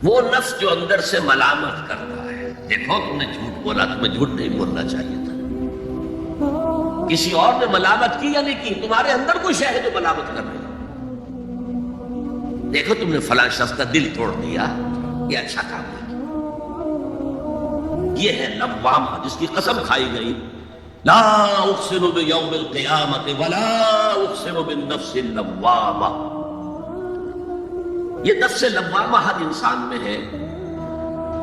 وہ نفس جو اندر سے ملامت کرتا ہے، دیکھو تم نے جھوٹ بولا، تمہیں جھوٹ نہیں بولنا چاہیے تھا. کسی اور نے ملامت کی یا نہیں کی، تمہارے اندر کوئی شے ہے جو ملامت کر رہی ہے. دیکھو تم نے فلاں شخص کا دل توڑ دیا، یہ اچھا کام نہیں کیا. یہ ہے لوامہ جس کی قسم کھائی گئی، لا اقسم بیوم القیامت ولا اقسم بالنفس اللوامہ. یہ نفس لوامہ ہر انسان میں ہے،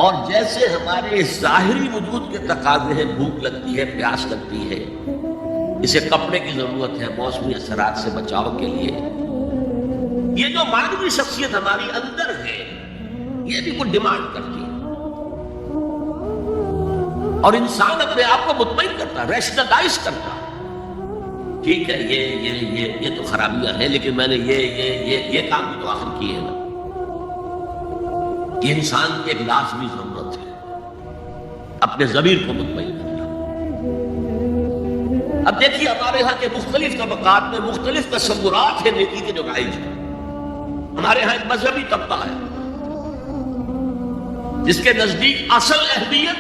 اور جیسے ہمارے ظاہری وجود کے تقاضے ہیں، بھوک لگتی ہے، پیاس لگتی ہے، اسے کپڑے کی ضرورت ہے موسمی اثرات سے بچاؤ کے لیے، یہ جو مانوی شخصیت ہماری اندر ہے یہ بھی کوئی ڈیمانڈ کرتی ہے. اور انسان اپنے آپ کو مطمئن کرتا، ریشنلائز کرتا، ٹھیک ہے یہ تو خرابیاں ہیں، لیکن میں نے یہ کام بھی تو آخر کیے نا. یہ انسان کی ایک لازمی ضرورت ہے اپنے ضمیر کو مطمئن کرنا. اب دیکھیے ہمارے ہاں کے مختلف طبقات میں مختلف تصورات ہیں نیکی کے جو رائج ہیں. ہمارے ہاں ایک مذہبی طبقہ ہے جس کے نزدیک اصل اہمیت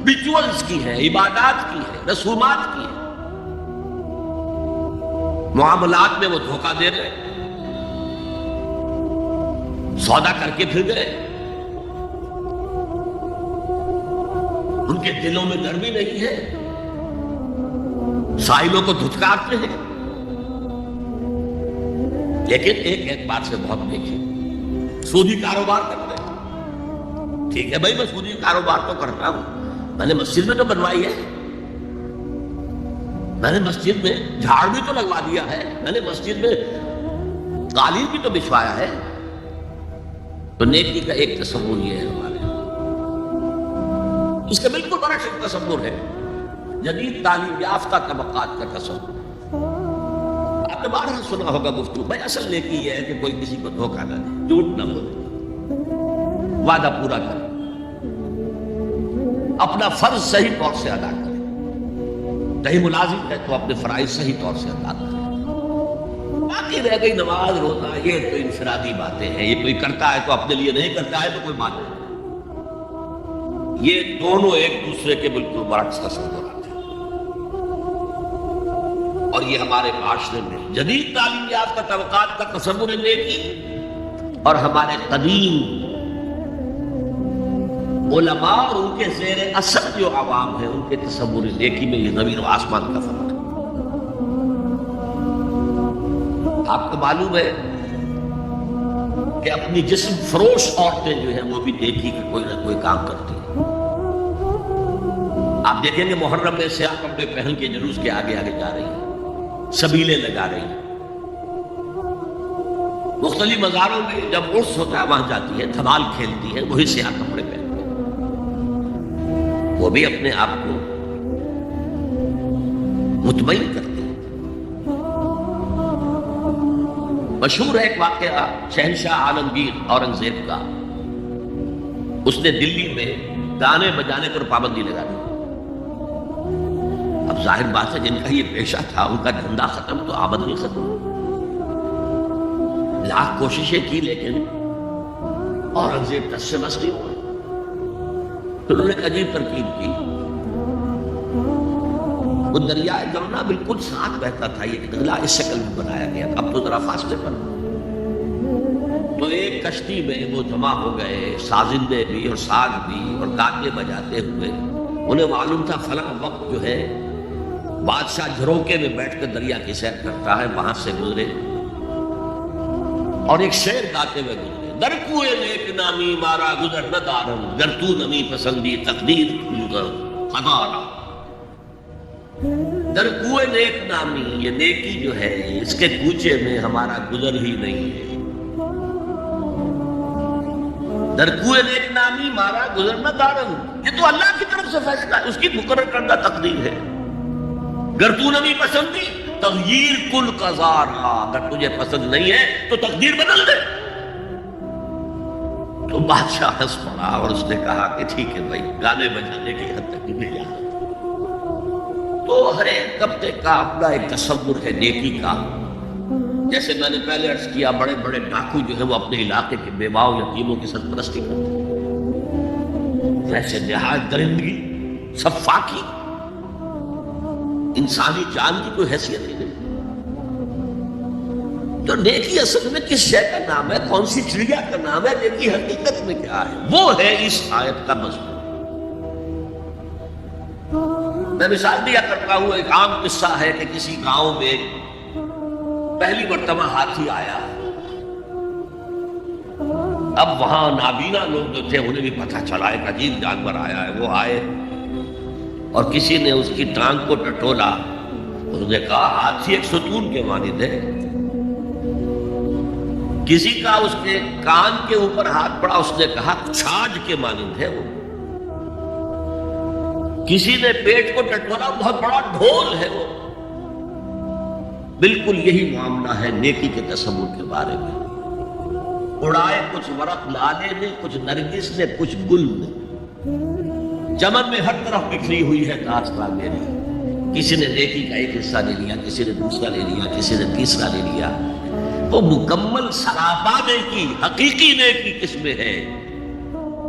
ریچولز کی ہے، عبادات کی ہے، رسومات کی ہے. معاملات میں وہ دھوکہ دے رہے، سودا کر کے پھر گئے، ان کے دلوں میں نرمی نہیں ہے، سائلوں کو دھتکارتے ہیں. لیکن ایک بات سے بہت دیکھیں، سودی کاروبار کرتے ہیں. ٹھیک ہے بھائی، میں سودی کاروبار تو کرتا ہوں، میں نے مسجد میں تو بنوائی ہے، میں نے مسجد میں جھاڑ بھی تو لگوا دیا ہے، میں نے مسجد میں قالین بھی تو بچھوایا ہے. تو نیکی کا ایک تصور یہ ہے ہمارے یہاں، اس کا بالکل برعکس ایک تصور ہے جدید تعلیم یافتہ طبقات کا تصور. آپ نے بارہا سنا ہوگا گفتگو، بھائی اصل نیکی یہ ہے کہ کوئی کسی کو دھوکہ نہ دے، جھوٹ نہ بولے، وعدہ پورا کرے، اپنا فرض صحیح طور سے ادا کرے. کہیں ملازم ہے تو اپنے فرائض صحیح طور سے ادا کرے. باقی رہ گئی نماز روزہ، یہ تو انفرادی باتیں ہیں، یہ کوئی کرتا ہے تو اپنے لیے نہیں کرتا ہے تو کوئی بات نہیں. یہ دونوں ایک دوسرے کے بالکل برعکس تصورات ہیں، اور یہ ہمارے معاشرے میں جدید تعلیم یافتہ طبقات کا تصور نیکی اور ہمارے قدیم علماء اور ان کے زیر اثر جو عوام ہیں ان کے تصور نیکی میں یہ زمین و آسمان کا فرق ہے. آپ کو معلوم ہے کہ اپنی جسم فروش عورتیں جو ہیں وہ بھی نیکی کے کوئی نہ کوئی کام کرتی ہیں. آپ دیکھیں گے محرم میں سیاہ کپڑے پہن کے جلوس کے آگے آگے جا رہی ہیں، سبیلیں لگا رہی ہیں. مختلف مزاروں میں جب عرس ہوتا ہے وہاں جاتی ہے، دھمال کھیلتی ہے، وہی سیاہ کپڑے پہن کے. وہ بھی اپنے آپ کو مطمئن کرتے ہیں. مشہور ہے ایک واقعہ شہنشاہ عالمگیر اورنگزیب کا. اس نے دلی میں گانے بجانے پر پابندی لگا دی. اب ظاہر بات ہے جن کا یہ پیشہ تھا ان کا دھندا ختم تو آمدنی ختم. لاکھ کوششیں کی لیکن اورنگزیب ٹس سے مس نہیں ہوا. تو انہوں نے ایک عجیب ترکیب کی. وہ دریائے جمنا بالکل ساتھ بہتا تھا، یہ دریا اس شکل میں بنایا گیا، اب تو ذرا فاصلے پر. تو ایک کشتی میں وہ جمع ہو گئے، سازندے بھی اور ساز بھی اور گاتے بجاتے ہوئے. انہیں معلوم تھا فلاں وقت جو ہے بادشاہ جھروکے میں بیٹھ کر دریا کی سیر کرتا ہے، وہاں سے گزرے اور ایک شعر گاتے ہوئے گزرے. در کوئے نیک نامی مارا گزر نہ دارم، گر تو نمی پسندی تقدیر قدارا. در کوئے نیک نامی، یہ نیکی جو ہے اس کے کوچے میں ہمارا گزر ہی نہیں ہے. در کوئے نیک نامی مارا گزر نہ دارم، یہ تو اللہ کی طرف سے فیصلہ ہے، اس کی مقرر کردہ تقدیر ہے. گر تو نمی پسندی تغییر کل قضارا، اگر تجھے پسند نہیں ہے تو تقدیر بدل دے. تو بادشاہ ہنس پڑا اور اس نے کہا کہ ٹھیک ہے بھائی، گانے بجانے کی حد تک نہیں جانا. تو ہر ایک طبقے کا اپنا ایک تصور ہے نیکی کا جیسے میں نے پہلے عرض کیا، بڑے بڑے ڈاکو جو ہے وہ اپنے علاقے کے بیواؤں یتیموں کی سرپرستی کرتے ہیں، ویسے نہایت درندگی، صفاقی، انسانی جان کی کوئی حیثیت ہی نہیں۔ تو نیکی اصل میں کس شے کا نام ہے، کون سی چڑیا کا نام ہے، نیکی حقیقت میں کیا ہے، وہ ہے اس آیت کا مضمون۔ میں مثال دیا کرتا ہوں، ایک عام قصہ ہے کہ کسی گاؤں میں پہلی مرتبہ ہاتھی آیا۔ اب وہاں نابینا لوگ جو تھے انہیں بھی پتہ چلا ایک عجیب جانور آیا ہے۔ وہ آئے اور کسی نے اس کی ٹانگ کو ٹٹولا، اس نے کہا ہاتھی ایک ستون کے مانند ہے۔ کسی کا اس کے کان کے اوپر ہاتھ پڑا، اس نے کہا چھاج کے مانند ہے وہ۔ کسی نے پیٹ کو ٹٹولا، بہت بڑا ڈھول ہے وہ۔ بالکل یہی معاملہ ہے نیکی کے تصور کے بارے میں۔ اڑائے کچھ ورق لالے نے، کچھ نرگس نے، کچھ گل نے، چمن میں ہر طرف بکھری ہوئی ہے داستاں میری۔ کسی نے نیکی کا ایک حصہ لے لیا، کسی نے دوسرا لے لیا، کسی نے تیسرا لے لیا۔ وہ مکمل سراپا نیکی، حقیقی نیکی کس میں ہے،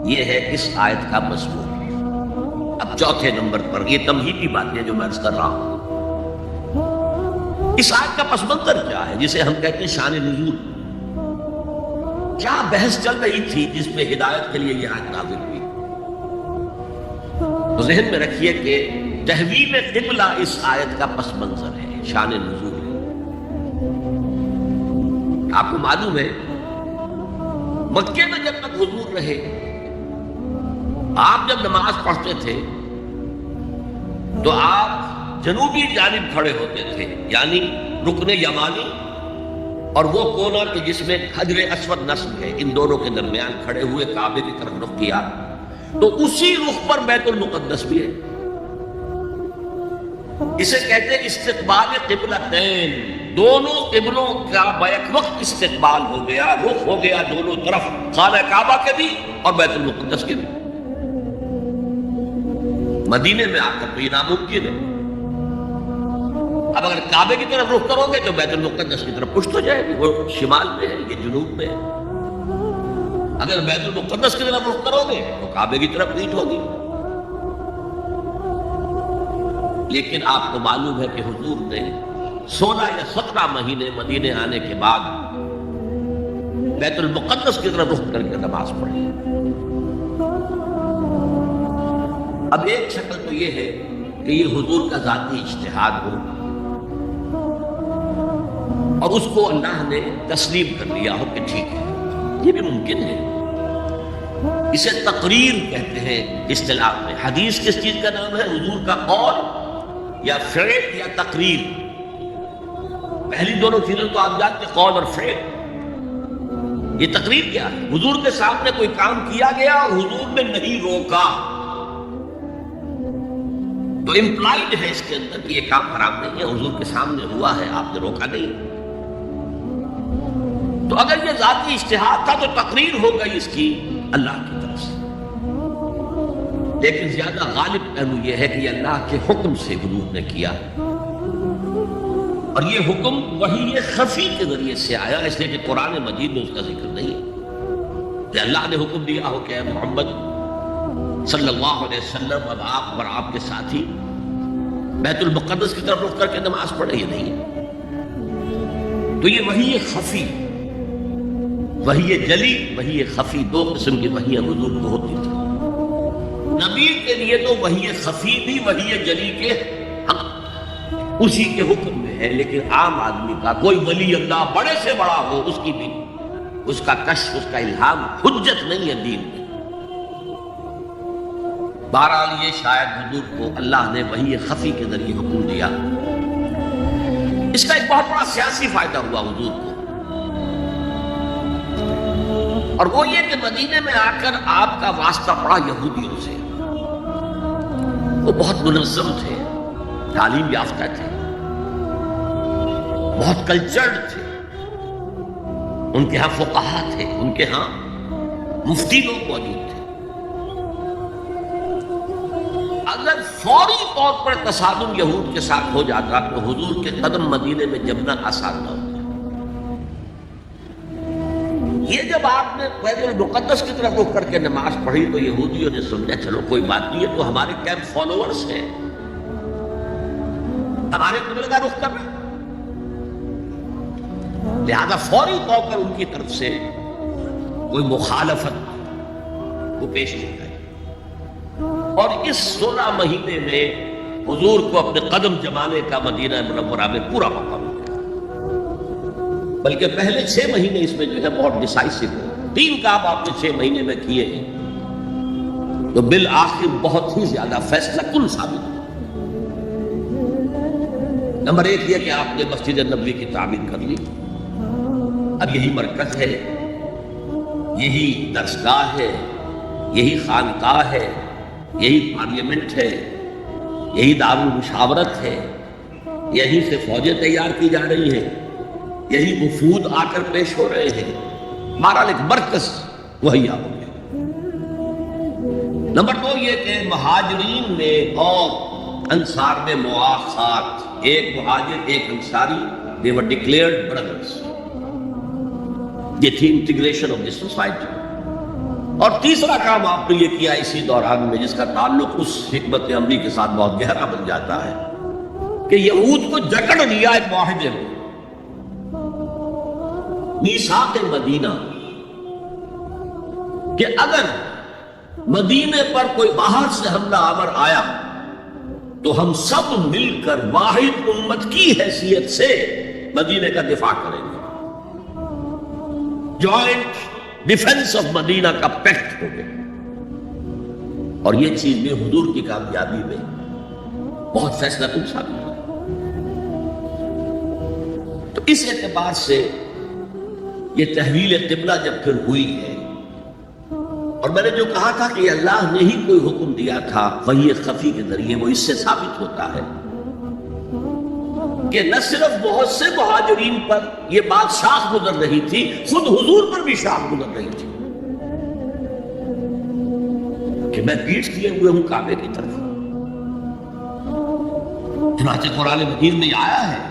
یہ ہے اس آیت کا مضمون۔ اب چوتھے نمبر پر یہ تمہیدی باتیں جو میں عرض کر رہا ہوں، اس آیت کا پس منظر کیا ہے جسے ہم کہتے ہیں شان نزول؟ کیا بحث چل رہی تھی جس میں ہدایت کے لیے یہ آیت نازل ہوئی؟ تو ذہن میں رکھیے کہ تحویل قبلہ اس آیت کا پس منظر ہے، شان نزول ہے۔ آپ کو معلوم ہے مکے میں جب تک حضور رہے، آپ جب نماز پڑھتے تھے تو آپ جنوبی جانب کھڑے ہوتے تھے، یعنی رکن یمانی اور وہ کونا کہ جس میں حجر اسود نصب ہے، ان دونوں کے درمیان کھڑے ہوئے کعبے کی طرف رخ کیا، تو اسی رخ پر بیت المقدس بھی ہے۔ اسے کہتے ہیں استقبال قبلتین، دونوں قبلوں کا بیک وقت استقبال ہو گیا، رخ ہو گیا دونوں طرف، خانہ کعبہ کے بھی اور بیت المقدس کے بھی۔ مدینے میں آ کر تو یہ ناممکن ہے۔ اب اگر کعبے کی طرف رخ کرو گے تو بیت المقدس کی طرف پشت ہو جائے گی، وہ شمال میں ہے، یہ جنوب میں ہے۔ اگر بیت المقدس کی طرف رخ کرو گے تو کعبے کی طرف پیٹھ ہوگی۔ لیکن آپ کو معلوم ہے کہ حضور نے 16 یا 17 مہینے مدینے آنے کے بعد بیت المقدس کی طرف رخ کر کے نماز پڑھی۔ اب ایک شکل تو یہ ہے کہ یہ حضور کا ذاتی اجتہاد ہو اور اس کو اللہ نے تسلیم کر لیا ہو کہ ٹھیک ہے، یہ بھی ممکن ہے۔ اسے تقریر کہتے ہیں اصطلاح میں۔ حدیث کس چیز کا نام ہے؟ حضور کا قول یا فعل یا تقریر۔ پہلی دونوں چیزوں تو آپ جانتے، قول اور فعل۔ یہ تقریر کیا ہے؟ حضور کے سامنے کوئی کام کیا گیا اور حضور نے نہیں روکا، تو امپلائڈ ہے اس کے اندر کہ یہ کام حرام نہیں ہے، حضور کے سامنے ہوا ہے، آپ نے روکا نہیں۔ تو اگر یہ ذاتی اجتہاد تھا تو تقریر ہو گئی اس کی اللہ کی طرف سے۔ لیکن زیادہ غالب پہلو یہ ہے کہ یہ اللہ کے حکم سے حضور نے کیا، اور یہ حکم وحی خفی کے ذریعے سے آیا، اس لیے کہ قرآن مجید میں اس کا ذکر نہیں ہے کہ اللہ نے حکم دیا ہو کہ اے محمد صلی اللہ علیہ وسلم اب آپ اور آپ کے ساتھی بیت المقدس کی طرف رخ کر کے نماز پڑھے، یہ نہیں ہے۔ تو یہ وحی خفی، وحی جلی، وحی خفی، دو قسم کی وحی حضور کو ہوتی تھی۔ نبی کے لیے تو وحی خفی بھی وحی جلی کے حق اسی کے حکم میں ہے، لیکن عام آدمی کا کوئی ولی اللہ بڑے سے بڑا ہو، اس کی بھی اس کا کشف، اس کا الہام حجت نہیں ہے دین میں۔ بہرحال یہ شاید حضور کو اللہ نے وحی خفی کے ذریعے حکم دیا۔ اس کا ایک بہت بڑا سیاسی فائدہ ہوا حضور کو، اور وہ یہ کہ مدینے میں آ کر آپ کا واسطہ پڑا یہودیوں سے۔ وہ بہت منظم تھے، تعلیم یافتہ تھے، بہت کلچرڈ تھے، ان کے ہاں فقہا تھے، ان کے ہاں مفتی لوگ موجود تھے۔ اگر فوری طور پر تصادم یہود کے ساتھ ہو جاتا تو حضور کے قدم مدینے میں جمنا آسان نہ ہوتا۔ یہ جب آپ نے بیت المقدس کی طرف رخ کر کے نماز پڑھی تو یہودیوں نے سمجھا چلو کوئی بات نہیں ہے، تو ہمارے کیمپ فالوورز ہیں، ہمارے قبلے کا رخ کر رہے ہیں، لہذا فوری طور پر ان کی طرف سے کوئی مخالفت کو پیش نہیں آئی، اور اس 16 مہینے میں حضور کو اپنے قدم جمانے کا مدینہ منورہ میں پورا موقع ملا، بلکہ پہلے 6 مہینے اس میں جو ہے بہت ڈیسائسو ہے، 3 کام آپ نے 6 مہینے میں کیے ہیں تو بالآخر بہت ہی زیادہ فیصلہ کن ثابت ہوا۔ نمبر 1 یہ کہ آپ نے مسجد نبوی کی تعمیر کر لی، اب یہی مرکز ہے، یہی درسگاہ ہے، یہی خانقاہ ہے، یہی پارلیمنٹ ہے، یہی دارالمشاورت ہے، یہیں سے فوجیں تیار کی جا رہی ہیں، یہی وفود آ کر پیش ہو رہے ہیں، بہرحال ایک مرکز مہیا ہو گیا۔ نمبر 2 یہ کہ مہاجرین میں اور انصار میں مواخات، ایک مہاجر ایک Ansari, they were declared brothers، یہ تھی انٹیگریشن آف دی سوسائٹی۔ اور تیسرا کام آپ نے یہ کیا اسی دوران میں جس کا تعلق اس حکمت عملی کے ساتھ بہت گہرا بن جاتا ہے کہ یہود کو جکڑ لیا ایک معاہدے میں، میثاق مدینہ، کہ اگر مدینے پر کوئی باہر سے حملہ آور آیا تو ہم سب مل کر واحد امت کی حیثیت سے مدینے کا دفاع کریں گے، جوائنٹ ڈیفنس آف مدینہ کا پیکٹ ہو گیا۔ اور یہ چیز بھی حضور کی کامیابی میں بہت فیصلہ کن ثابت ہوا۔ تو اس اعتبار سے یہ تحویل قبلہ جب پھر ہوئی ہے، اور میں نے جو کہا تھا کہ اللہ نے ہی کوئی حکم دیا تھا وحی خفی کے ذریعے، وہ اس سے ثابت ہوتا ہے کہ نہ صرف بہت سے مہاجرین پر یہ بات شاخ گزر رہی تھی، خود حضور پر بھی شاخ گزر رہی تھی کہ میں پیٹھ کیے ہوئے ہوں کعبے کی طرف۔ چنانچہ قرآن مجید میں آیا ہے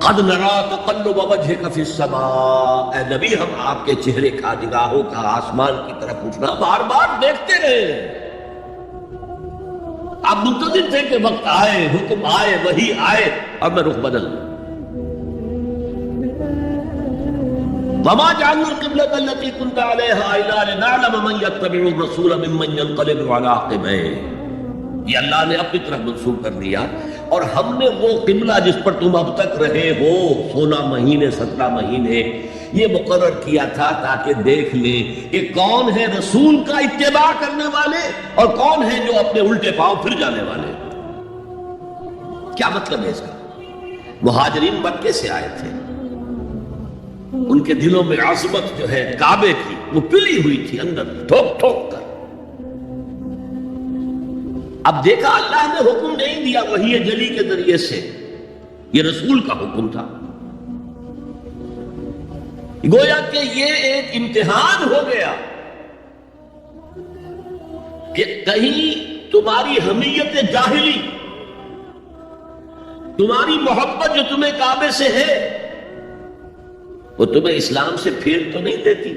قد نرا تقلب وجهك في السماء، اے نبی ہم آپ کے چہرے کا، نگاہوں کا آسمان کی طرف اٹھنا بار بار دیکھتے رہے۔ آپ منتظر تھے کہ وقت آئے، حکم آئے، وحی آئے اور میں رخ بدل دوں۔ وما جعلنا القبلة التي كنت عليها إلا لنعلم من يتبع الرسول ممن ينقلب على عقبيه، یہ اللہ نے اپنی طرف منسوخ کر دیا، اور ہم نے وہ قبلہ جس پر تم اب تک رہے ہو 16 مہینے 17 مہینے یہ مقرر کیا تھا تاکہ دیکھ لیں کہ کون ہے رسول کا اتباع کرنے والے اور کون ہے جو اپنے الٹے پاؤں پھر جانے والے۔ کیا مطلب ہے اس کا؟ مہاجرین مکے سے آئے تھے، ان کے دلوں میں عظمت جو ہے کعبے کی وہ پلی ہوئی تھی اندر ٹھوک ٹھوک کر۔ اب دیکھا اللہ نے حکم نہیں دیا وحی جلی کے ذریعے سے، یہ رسول کا حکم تھا، گویا کہ یہ ایک امتحان ہو گیا کہ کہیں تمہاری حمیت جاہلی، تمہاری محبت جو تمہیں کعبے سے ہے وہ تمہیں اسلام سے پھیر تو نہیں دیتی۔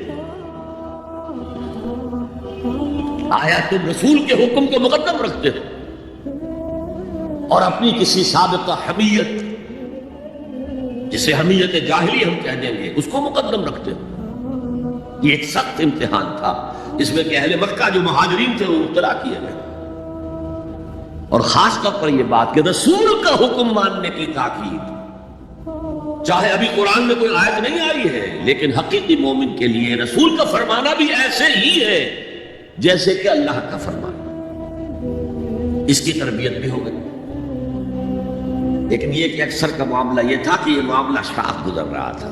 آیا تم رسول کے حکم کو مقدم رکھتے ہو اور اپنی کسی سابقہ حمیت، جسے حمیت جاہلی ہم کہہ دیں گے، اس کو مقدم رکھتے ہو۔ یہ ایک سخت امتحان تھا جس میں کہ اہل مکہ جو مہاجرین تھے وہ مبتلا کیے گئے، اور خاص طور پر یہ بات کہ رسول کا حکم ماننے کی تاکید، چاہے ابھی قرآن میں کوئی آیت نہیں آئی ہے لیکن حقیقی مومن کے لیے رسول کا فرمانا بھی ایسے ہی ہے جیسے کہ اللہ کا فرمان۔ اس کی تربیت بھی ہو گئی، لیکن یہ کہ اکثر کا معاملہ یہ تھا کہ یہ معاملہ شاخ گزر رہا تھا،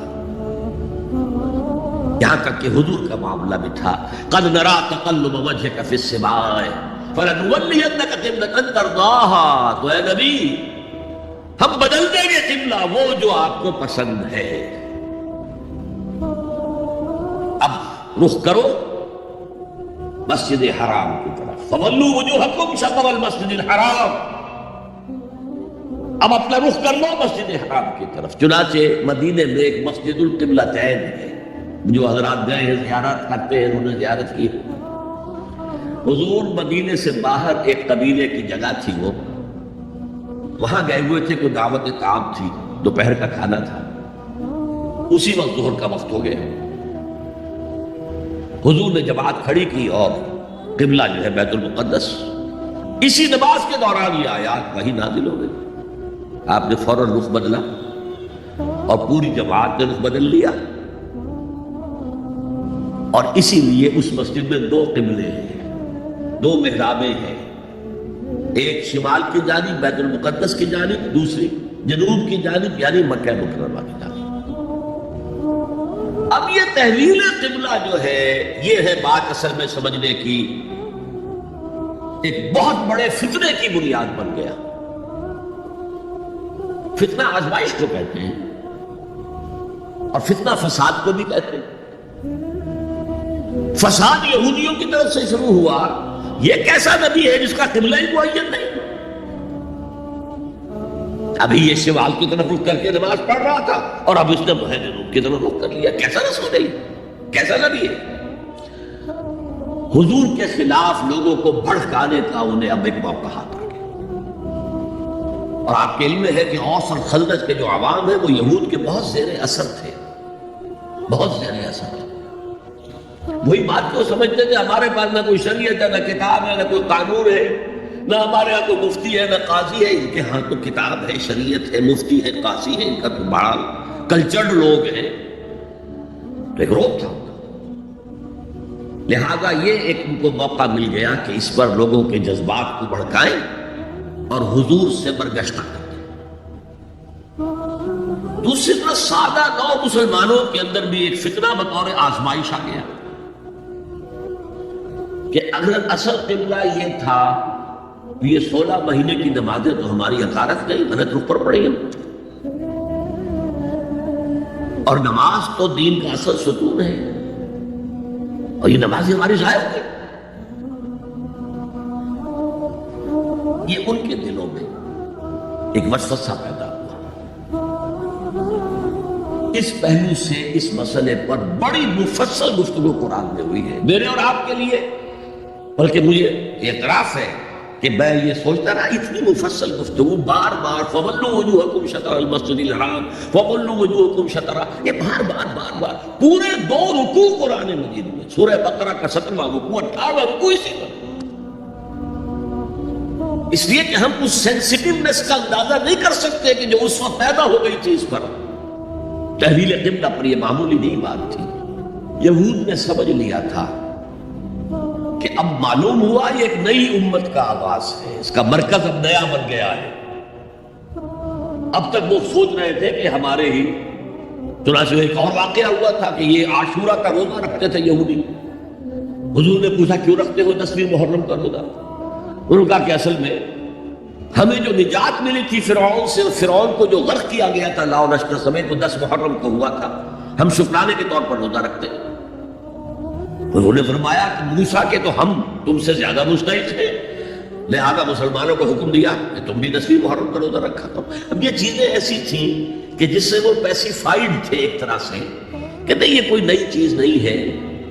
یہاں تک کہ حضور کا معاملہ بھی تھا قد نرا تقلب وجهك في السماء فلنولينك قبلة ترضاها، تو اے نبی ہم بدل دیں گے قبلہ وہ جو آپ کو پسند ہے، اب رخ کرو مسجد حرام کی طرف، فولوا وجوہکم شطر المسجد الحرام، اب اپنا رخ کر لو مسجد حرام کی طرف۔ چنانچہ مدینے میں ایک مسجد القبلتین ہے، جو حضرات گئے ہیں زیارت کرتے ہیں، انہوں نے زیارت کی. حضور مدینے سے باہر ایک قبیلے کی جگہ تھی، وہ وہاں گئے ہوئے تھے، کوئی دعوت طعام تھی، دوپہر کا کھانا تھا. اسی وقت ظہر کا وقت ہو گیا. حضور نے جماعت کھڑی کی اور قبلہ جو ہے بیت المقدس. اسی نماز کے دوران یہ آیات وہی نازل ہو گئی. آپ نے فوراً رخ بدلا اور پوری جماعت نے رخ بدل لیا. اور اسی لیے اس مسجد میں دو قبلے ہیں، دو محرابیں ہیں، ایک شمال کی جانب بیت المقدس کی جانب، دوسری جنوب کی جانب یعنی مکہ مکرمہ کی جانب. اب یہ تحویل قبلہ جو ہے، یہ ہے بات اصل میں سمجھنے کی، ایک بہت بڑے فتنے کی بنیاد بن گیا. فتنہ آزمائش کو کہتے ہیں اور فتنہ فساد کو بھی کہتے ہیں. فساد یہودیوں کی طرف سے شروع ہوا. یہ کیسا نبی ہے جس کا قبلہ ہی معین نہیں؟ ابھی یہ شمال کی طرف رخ کر کے نماز پڑھ رہا تھا اور اب اس نے جنوب کی طرف رخ کر لیا. کیسا رسول ہے، کیسا نبی ہے؟ حضور کے خلاف لوگوں کو بھڑکانے کا انہیں اب ایک موقع ہاتھ آ گیا. اور آپ کے علم میں ہے کہ اوس اور خزرج کے جو عوام ہیں وہ یہود کے بہت زیر اثر تھے، بہت زیر اثر تھے. وہی بات کو سمجھتے تھے ہمارے پاس نہ کوئی شریعت ہے، نہ کتاب ہے، نہ کوئی قانون ہے، نہ ہمارے ہاں کوئی مفتی ہے، نہ قاضی ہے. ان کے ہاں تو کتاب ہے، شریعت ہے، مفتی ہے، قاضی ہے. ان کا تو بڑا کلچرڈ لوگ ہیں. تو ایک روک تھا. لہذا یہ ایک ان کو موقع مل گیا کہ اس پر لوگوں کے جذبات کو بھڑکائیں اور حضور سے برگشتہ کریں. دوسری طرف سادہ نو مسلمانوں کے اندر بھی ایک فتنہ بطور آزمائش آ گیا کہ اگر اصل قبلہ یہ تھا، یہ 16 مہینے کی نمازیں تو ہماری حقارت نہیں، غلط رخ پر پڑی. اور نماز تو دین کا اصل ستون ہے، اور یہ نماز ہماری ضائع ہو گئی. یہ ان کے دلوں میں ایک وسوسہ پیدا ہوا. اس پہلو سے اس مسئلے پر بڑی مفصل گفتگو قرآن میں ہوئی ہے میرے اور آپ کے لیے. بلکہ مجھے اعتراف ہے کہ میں یہ سوچتا رہا اتنی مفصل گفتگو بار بار فَوَلُّوا وُجُوهَكُمْ شَطْرَ الْمَسْجِدِ الْحَرَامِ فَوَلُّوا وُجُوهَكُمْ شَطْرَهُ، یہ بار بار پورے 2 رکوع قرآن مجید میں، سورہ بقرہ کا 17واں رکوع، 18واں رکوع اسی پر. اس لیے کہ ہم اس سینسٹیونیس کا اندازہ نہیں کر سکتے کہ جو اس وقت پیدا ہو گئی تھی اس پر. تحویل قبلہ پر یہ معمولی نہیں بات تھی. یہود نے سمجھ لیا تھا کہ اب معلوم ہوا یہ ایک نئی امت کا آغاز ہے، اس کا مرکز اب نیا بن گیا ہے. اب تک وہ سوچ رہے تھے کہ ہمارے ہی، چنانچہ ایک اور واقعہ ہوا تھا کہ یہ عاشورہ کا روزہ رکھتے تھے یہودی. حضور نے پوچھا کیوں رکھتے ہو 10ویں محرم کا روزہ؟ انہوں نے کہا کہ اصل میں ہمیں جو نجات ملی تھی فرعون سے، فرعون کو جو غرق کیا گیا تھا لاؤ لشکر سمیت، تو 10 محرم کو ہوا تھا، ہم شکرانے کے طور پر روزہ رکھتے ہیں. انہوں نے فرمایا کہ موسیٰ کے تو ہم تم سے زیادہ مستحق تھے، لہذا مسلمانوں کو حکم دیا کہ تم بھی 10ویں محرم کا روزہ رکھا کرو. اب یہ چیزیں ایسی تھیں کہ جس سے وہ پیسیفائڈ تھے ایک طرح سے کہ نہیں یہ کوئی نئی چیز نہیں ہے،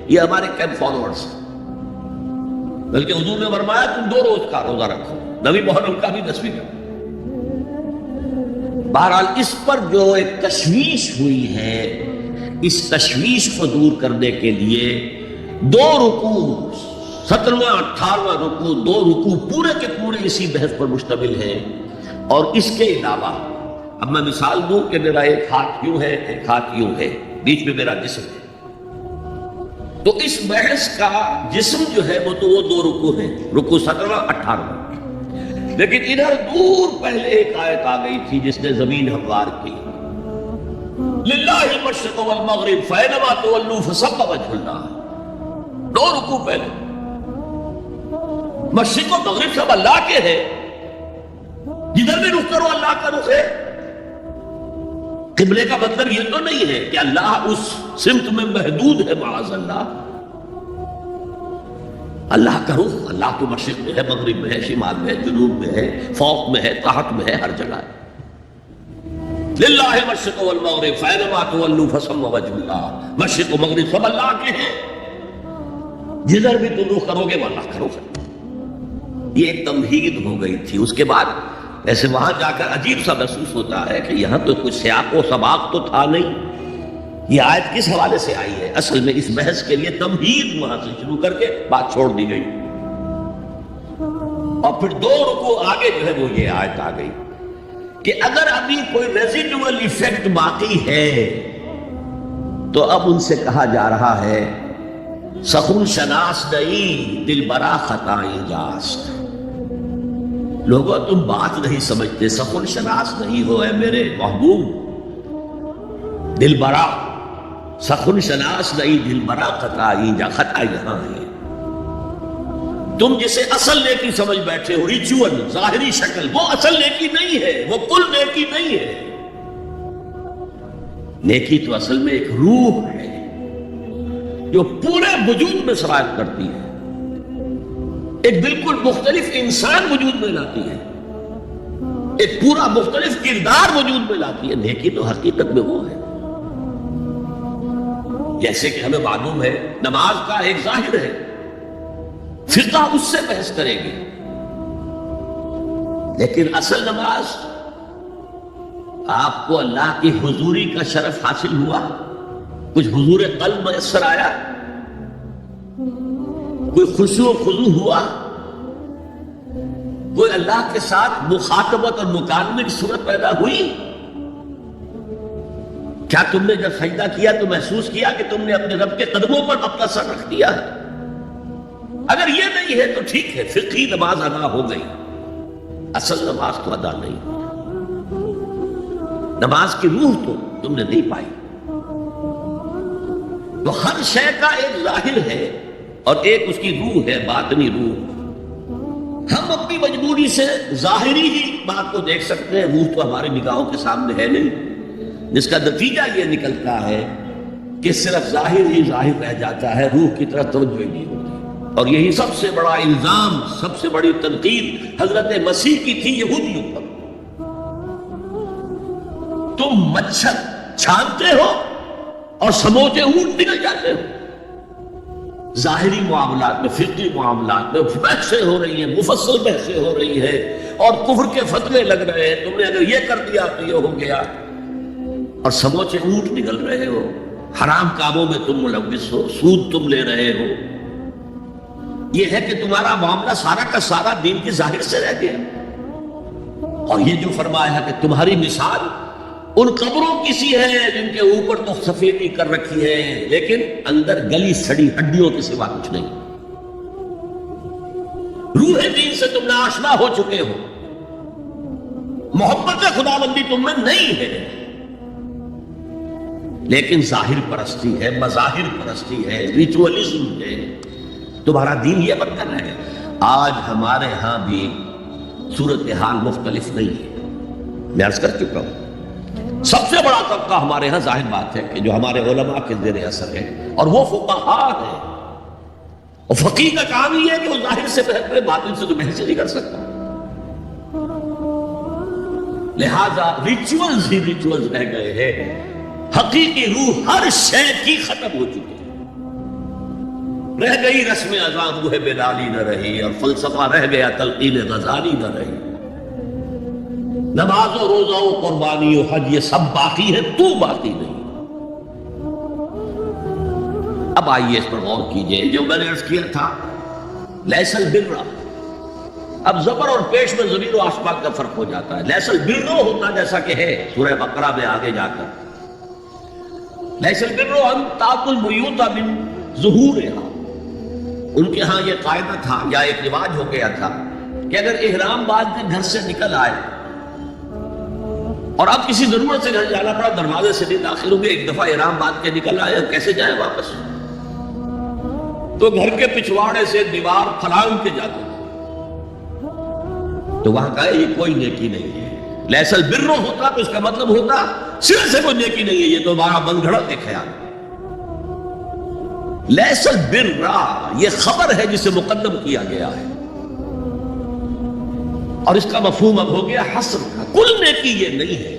یہ ہمارے کیمپ فالوورز. بلکہ حضور نے فرمایا تم 2 روز کا روزہ رکھو، 9ویں محرم کا بھی 10ویں کا. بہرحال اس پر جو ایک تشویش ہوئی ہے، اس تشویش کو دور کرنے کے لیے 2 رکوع، 17واں 18واں رکوع، 2 رکوع پورے کے پورے اسی بحث پر مشتمل ہیں. اور اس کے علاوہ اب میں مثال دوں کہ میرا ایک ہاتھ یوں ہے، ایک ہاتھ یوں ہے، بیچ میں میرا جسم ہے. تو اس بحث کا جسم جو ہے وہ تو وہ 2 رکوع ہیں، رکوع 17واں 18واں. لیکن ادھر دور پہلے ایک آیت آ گئی تھی جس نے زمین ہموار کی. للہ المشرق والمغرب فینما تولوا فثم وجہ اللہ. 2 رکوع پہلے مشرق و مغرب سب اللہ کے ہیں، جدھر بھی رخ کرو اللہ کا رخ ہے. قبلے کا مطلب یہ تو نہیں ہے کہ اللہ اس سمت میں محدود ہے، معاذ اللہ. اللہ کا رخ، اللہ تو مشرق میں ہے، مغرب میں ہے، شمال میں ہے، جنوب میں ہے، فوق میں ہے، تحت میں ہے، ہر جگہ ہے. للہ المشرق والمغرب فینما تولوا فثم وجہ اللہ، مشرق و مغرب سب اللہ کے ہیں، جدھر بھی تم رخ کرو گے وہ اللہ کا رخ ہے۔ یہ ایک تمہید ہو گئی تھی۔ اس کے بعد ایسے وہاں جا کر عجیب سا محسوس ہوتا ہے کہ یہاں تو کچھ سیاق و سباق تو تھا نہیں، یہ آیت کس حوالے سے آئی ہے؟ اصل میں اس بحث کے لیے تمہید وہاں سے شروع کر کے بات چھوڑ دی گئی، اور پھر 2 رکوع آگے جو ہے وہ یہ آیت آ گئی کہ اگر ابھی کوئی ریزیڈول ایفیکٹ باقی ہے تو اب ان سے کہا جا رہا ہے سخن شناس نہیں دل برا خطائیں جاست۔ لوگوں تم بات نہیں سمجھتے، سخن شناس نہیں ہو اے میرے محبوب، دل برا سخن شناس نہیں دل برا خطائیں جا، خطا یہاں ہے۔ تم جسے اصل نیکی سمجھ بیٹھے ہو، ریچول ظاہری شکل، وہ اصل نیکی نہیں ہے، وہ کل نیکی نہیں ہے۔ نیکی تو اصل میں ایک روح ہے جو پورے وجود میں سرایت کرتی ہے، ایک بالکل مختلف انسان وجود میں لاتی ہے، ایک پورا مختلف کردار وجود میں لاتی ہے۔ نیکی تو حقیقت میں وہ ہے، جیسے کہ ہمیں معلوم ہے نماز کا ایک ظاہر ہے، فقہ اس سے بحث کرے گی، لیکن اصل نماز آپ کو اللہ کی حضوری کا شرف حاصل ہوا، کچھ حضور قلب میسر آیا، کوئی خشوع و خضوع ہوا، کوئی اللہ کے ساتھ مخاطبت اور مکالمے کی صورت پیدا ہوئی؟ کیا تم نے جب سجدہ کیا تو محسوس کیا کہ تم نے اپنے رب کے قدموں پر اپنا سر رکھ دیا ہے؟ اگر یہ نہیں ہے تو ٹھیک ہے، فقہی نماز ادا ہو گئی، اصل نماز تو ادا نہیں۔ نماز کی روح تو تم نے نہیں پائی۔ تو ہر شے کا ایک ظاہر ہے اور ایک اس کی روح ہے، باطنی روح۔ ہم اپنی مجبوری سے ظاہری ہی بات کو دیکھ سکتے ہیں، روح تو ہماری نگاہوں کے سامنے ہے نہیں، جس کا نتیجہ یہ نکلتا ہے کہ صرف ظاہر ہی ظاہر رہ جاتا ہے، روح کی طرف توجہ ہی نہیں ہوتی۔ اور یہی سب سے بڑا الزام، سب سے بڑی تنقید حضرت مسیح کی تھی یہودیوں پر۔ تم مچھر چھانتے ہو اور سموچے اونٹ نکل جاتے ہو۔ ظاہری معاملات میں، فقہی معاملات میں بحثیں ہو رہی ہیں، مفصل بحثیں ہو رہی ہیں، اور کفر کے فتوے لگ رہے ہیں، تم نے اگر یہ کر دیا تو یہ ہو گیا، اور سموچے اونٹ نکل رہے ہو، حرام کاموں میں تم ملوث ہو، سود تم لے رہے ہو۔ یہ ہے کہ تمہارا معاملہ سارا کا سارا دین کی ظاہر سے رہ گیا۔ اور یہ جو فرمایا ہے کہ تمہاری مثال ان قبروں کی سی ہے جن کے اوپر تو سفیدی کر رکھی ہے لیکن اندر گلی سڑی ہڈیوں کے سوا کچھ نہیں۔ روح دین سے تم ناآشنا ہو چکے ہو، محبت خداوندی تم میں نہیں ہے، لیکن ظاہر پرستی ہے، مظاہر پرستی ہے، ریچولزم ہے، تمہارا دین یہ بدتر ہے۔ آج ہمارے ہاں بھی صورتحال مختلف نہیں ہے، میں عرض کر چکا ہوں۔ سب سے بڑا طبقہ ہمارے ہاں ظاہر بات ہے کہ جو ہمارے علماء کے زیر اثر ہے، اور وہ فقہاء ہیں، اور فقیہ کا کام یہ ہے کہ وہ ظاہر سے بحث کرے، باطن سے تو بحث نہیں کر سکتا۔ لہذا ریچولز ہی ریچولز رہ گئے ہیں، حقیقی روح ہر شے کی ختم ہو چکی ہے۔ رہ گئی رسم اذان روح بلالی نہ رہی، اور فلسفہ رہ گیا تلقین غزالی نہ رہی۔ نماز و روزہ و قربانی و حج یہ سب باقی ہے، تو باقی نہیں۔ اب آئیے اس پر غور کیجئے، جو میں نے عرض کیا تھا لیس البر، اب زبر اور پیش میں زمین و آسمان کا فرق ہو جاتا ہے۔ لیس البر ہوتا جیسا کہ ہے سورہ بقرہ میں آگے جا کر، لیس البر ان تأتوا البیوت من ظہورہا، ان کے ہاں یہ قاعدہ تھا یا ایک رواج ہو گیا تھا کہ اگر احرام باندھ کے گھر سے نکل آئے اور اب کسی ضرورت سے گھر جانا پڑا، دروازے سے نہیں داخل ہوگے، ایک دفعہ احرام باندھ کے نکل آئے، کیسے جائیں واپس؟ تو گھر کے پچھواڑے سے دیوار پھلانگ کے جاتے، تو وہاں کہا یہ کوئی نیکی نہیں ہے۔ لیس البر ہوتا تو اس کا مطلب ہوتا سرے سے کوئی نیکی نہیں ہے، یہ تو ہمارا من گھڑت ایک خیال۔ لیس البر یہ خبر ہے جسے مقدم کیا گیا ہے، اور اس کا مفہوم اب ہو گیا حسن کا، کل نیکی یہ نہیں ہے۔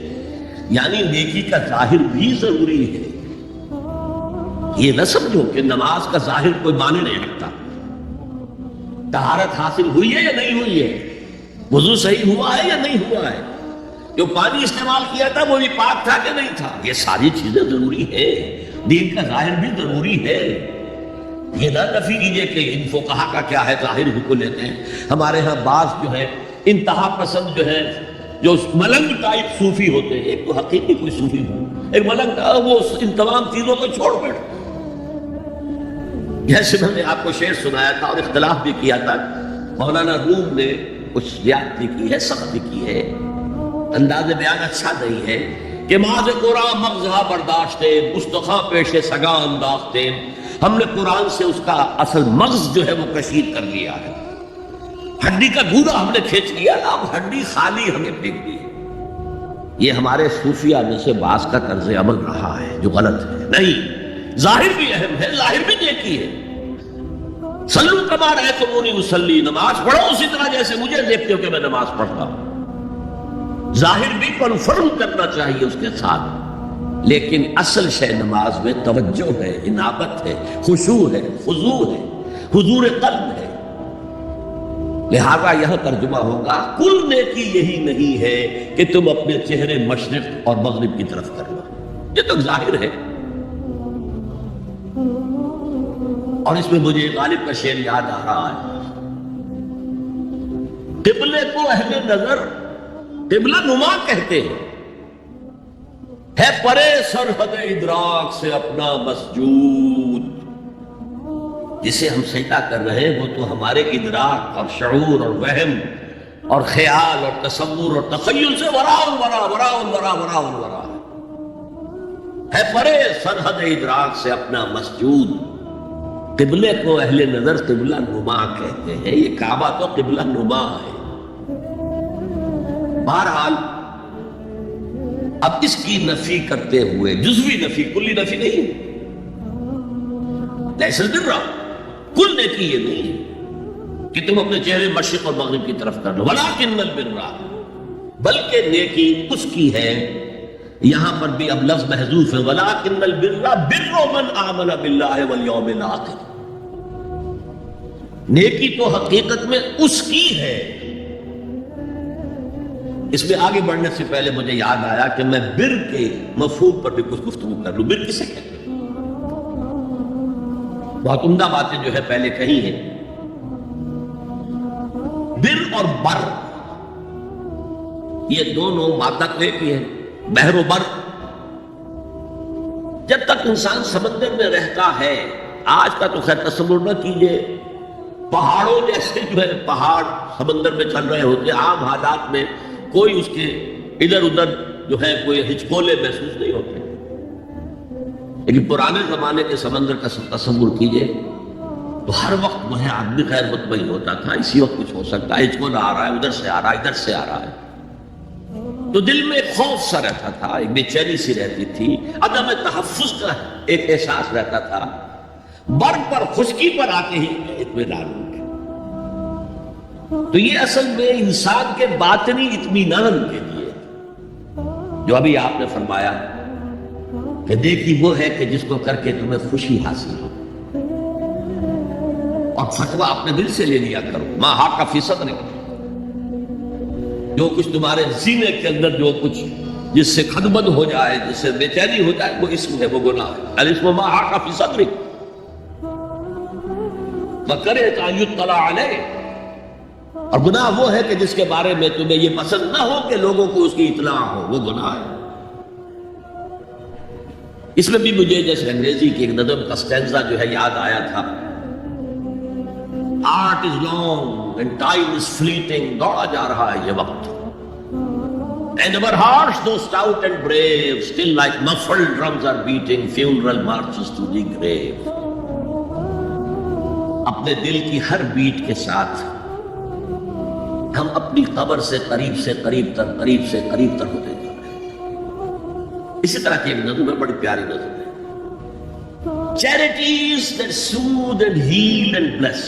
یعنی نیکی کا ظاہر بھی ضروری ہے. یہ نہ سمجھو کہ نماز کا ظاہر کوئی معنی نہیں رکھتا. طہارت حاصل ہوئی ہے یا نہیں ہوئی ہے, وضو صحیح ہوا ہے یا نہیں ہوا ہے, جو پانی استعمال کیا تھا وہ بھی پاک تھا کہ نہیں تھا, یہ ساری چیزیں ضروری ہے. دین کا ظاہر بھی ضروری ہے. یہ نہ نفی کیجئے کہ ان فقہا کا کیا ہے, ظاہر ہی کو لیتے ہیں. ہمارے ہاں بعض جو ہے انتہا پسند جو ہے, جو ملنگ ٹائپ صوفی ہوتے ہیں, ایک تو حقیقی کوئی صوفی ہو, ایک ملنگ وہ ان تمام چیزوں کو چھوڑ بیٹھے. جیسے میں نے آپ کو شعر سنایا تھا اور اختلاف بھی کیا تھا, مولانا روم نے کچھ زیادتی کی ہے, سختی کی ہے, انداز بیان اچھا نہیں ہے کہ ماذ قرآن مغزہ برداشتے مستخاں پیش سگا انداختے. ہم نے قرآن سے اس کا اصل مغز جو ہے وہ کشید کر لیا ہے, ہڈی کا گودا ہم نے کھینچ لیا, اب ہڈی خالی ہمیں پھینک دی. یہ ہمارے صوفیہ میں سے بعض کا طرز عمل رہا ہے جو غلط ہے. نہیں, ظاہر بھی اہم ہے, ظاہر بھی نیکی ہے. صلو کما رأیتمونی اصلی, نماز پڑھو اسی طرح جیسے مجھے دیکھتے ہو کہ میں نماز پڑھتا ہوں. ظاہر بھی کنفرم کرنا چاہیے اس کے ساتھ, لیکن اصل شے نماز میں توجہ ہے, انابت ہے, خشوع ہے, خضوع ہے, حضور قلب ہے. لہذا یہاں ترجمہ ہوگا کل نیکی یہی نہیں ہے کہ تم اپنے چہرے مشرق اور مغرب کی طرف کر لو. یہ تو ظاہر ہے. اور اس میں مجھے غالب کا شعر یاد آ رہا ہے, قبلے کو اہل نظر قبلہ نما کہتے ہیں, ہے پرے سرحد ادراک سے اپنا مسجود. جسے ہم سجدہ کر رہے ہیں وہ تو ہمارے ادراک اور شعور اور وہم اور خیال اور تصور اور تخیل سے ورا ہے پرے سرحد ادراک سے اپنا مسجود. قبلے کو اہل نظر قبلہ نما کہتے ہیں. یہ کعبہ تو قبلہ نما ہے. بہرحال اب اس کی نفی کرتے ہوئے, جزوی نفی, کلی نفی نہیں, لیس البر, کل نیکی یہ نہیں ہے کہ تم اپنے چہرے مشرق اور مغرب کی طرف کر لو, ولکن البر, بلکہ نیکی اس کی ہے. یہاں پر بھی اب لفظ محذوف ہے, ولکن البر بر من آمن باللہ والیوم الآخر. نیکی تو حقیقت میں اس کی ہے. اس میں آگے بڑھنے سے پہلے مجھے یاد آیا کہ میں بر کے مفہوم پر بھی کچھ گفتگو کر لوں. بر کسے کہتے ہیں؟ بہت عمدہ باتیں جو ہے پہلے کہی ہیں. بر اور بر یہ دونوں مادہ ایک ہی ہے, بحر و بر. جب تک انسان سمندر میں رہتا ہے, آج کا تو خیر تصور نہ کیجئے, پہاڑوں جیسے جو ہے پہاڑ سمندر میں چل رہے ہوتے, عام حالات میں کوئی اس کے ادھر ادھر جو ہے کوئی ہچکولے محسوس نہیں ہوتے. لیکن پرانے زمانے کے سمندر کا تصور کیجئے تو ہر وقت وہ ہے آدمی غیر مطمئن ہوتا تھا, اسی وقت کچھ ہو سکتا ہے, ہچکولا آ رہا ہے, ادھر سے آ رہا ہے, ادھر سے آ رہا ہے. تو دل میں ایک خوف سا رہتا تھا, ایک بے چینی سی رہتی تھی, عدم تحفظ کا ایک احساس رہتا تھا. بر پر خشکی پر آتے ہی اطمینان ہو گیا. تو یہ اصل میں انسان کے باطنی اطمینان کے لیے جو ابھی آپ نے فرمایا کہ دیکھی وہ ہے کہ جس کو کر کے تمہیں خوشی حاصل ہو, اور فتویٰ اپنے دل سے لے لیا کرو. ما حاق فی صدرک, جو کچھ تمہارے سینے کے اندر جو کچھ جس سے خدمت ہو جائے, جس سے بے چینی ہو جائے, وہ اسم ہے, وہ گناہ ہے. الاسم ما حاق فی صدرک وکرہت ان یطلع علیہ, اور گناہ وہ ہے کہ جس کے بارے میں تمہیں یہ پسند نہ ہو کہ لوگوں کو اس کی اطلاع ہو, وہ گناہ ہے. اس میں بھی مجھے جیسے انگریزی کی ایک نظم کا سٹینزا جو ہے یاد آیا تھا, art is long and time is fleeting, دوڑا جا رہا ہے یہ وقت, and our hearts though stout and brave still like muffled drums are beating funeral marches to the grave. اپنے دل کی ہر بیٹ کے ساتھ ہم اپنی قبر سے قریب سے قریب تر, قریب سے قریب تر ہوتے جا رہے ہیں. اسی طرح کی ایک نظم ہے, بڑی پیاری نظم ہے. Charities that soothe and heal and bless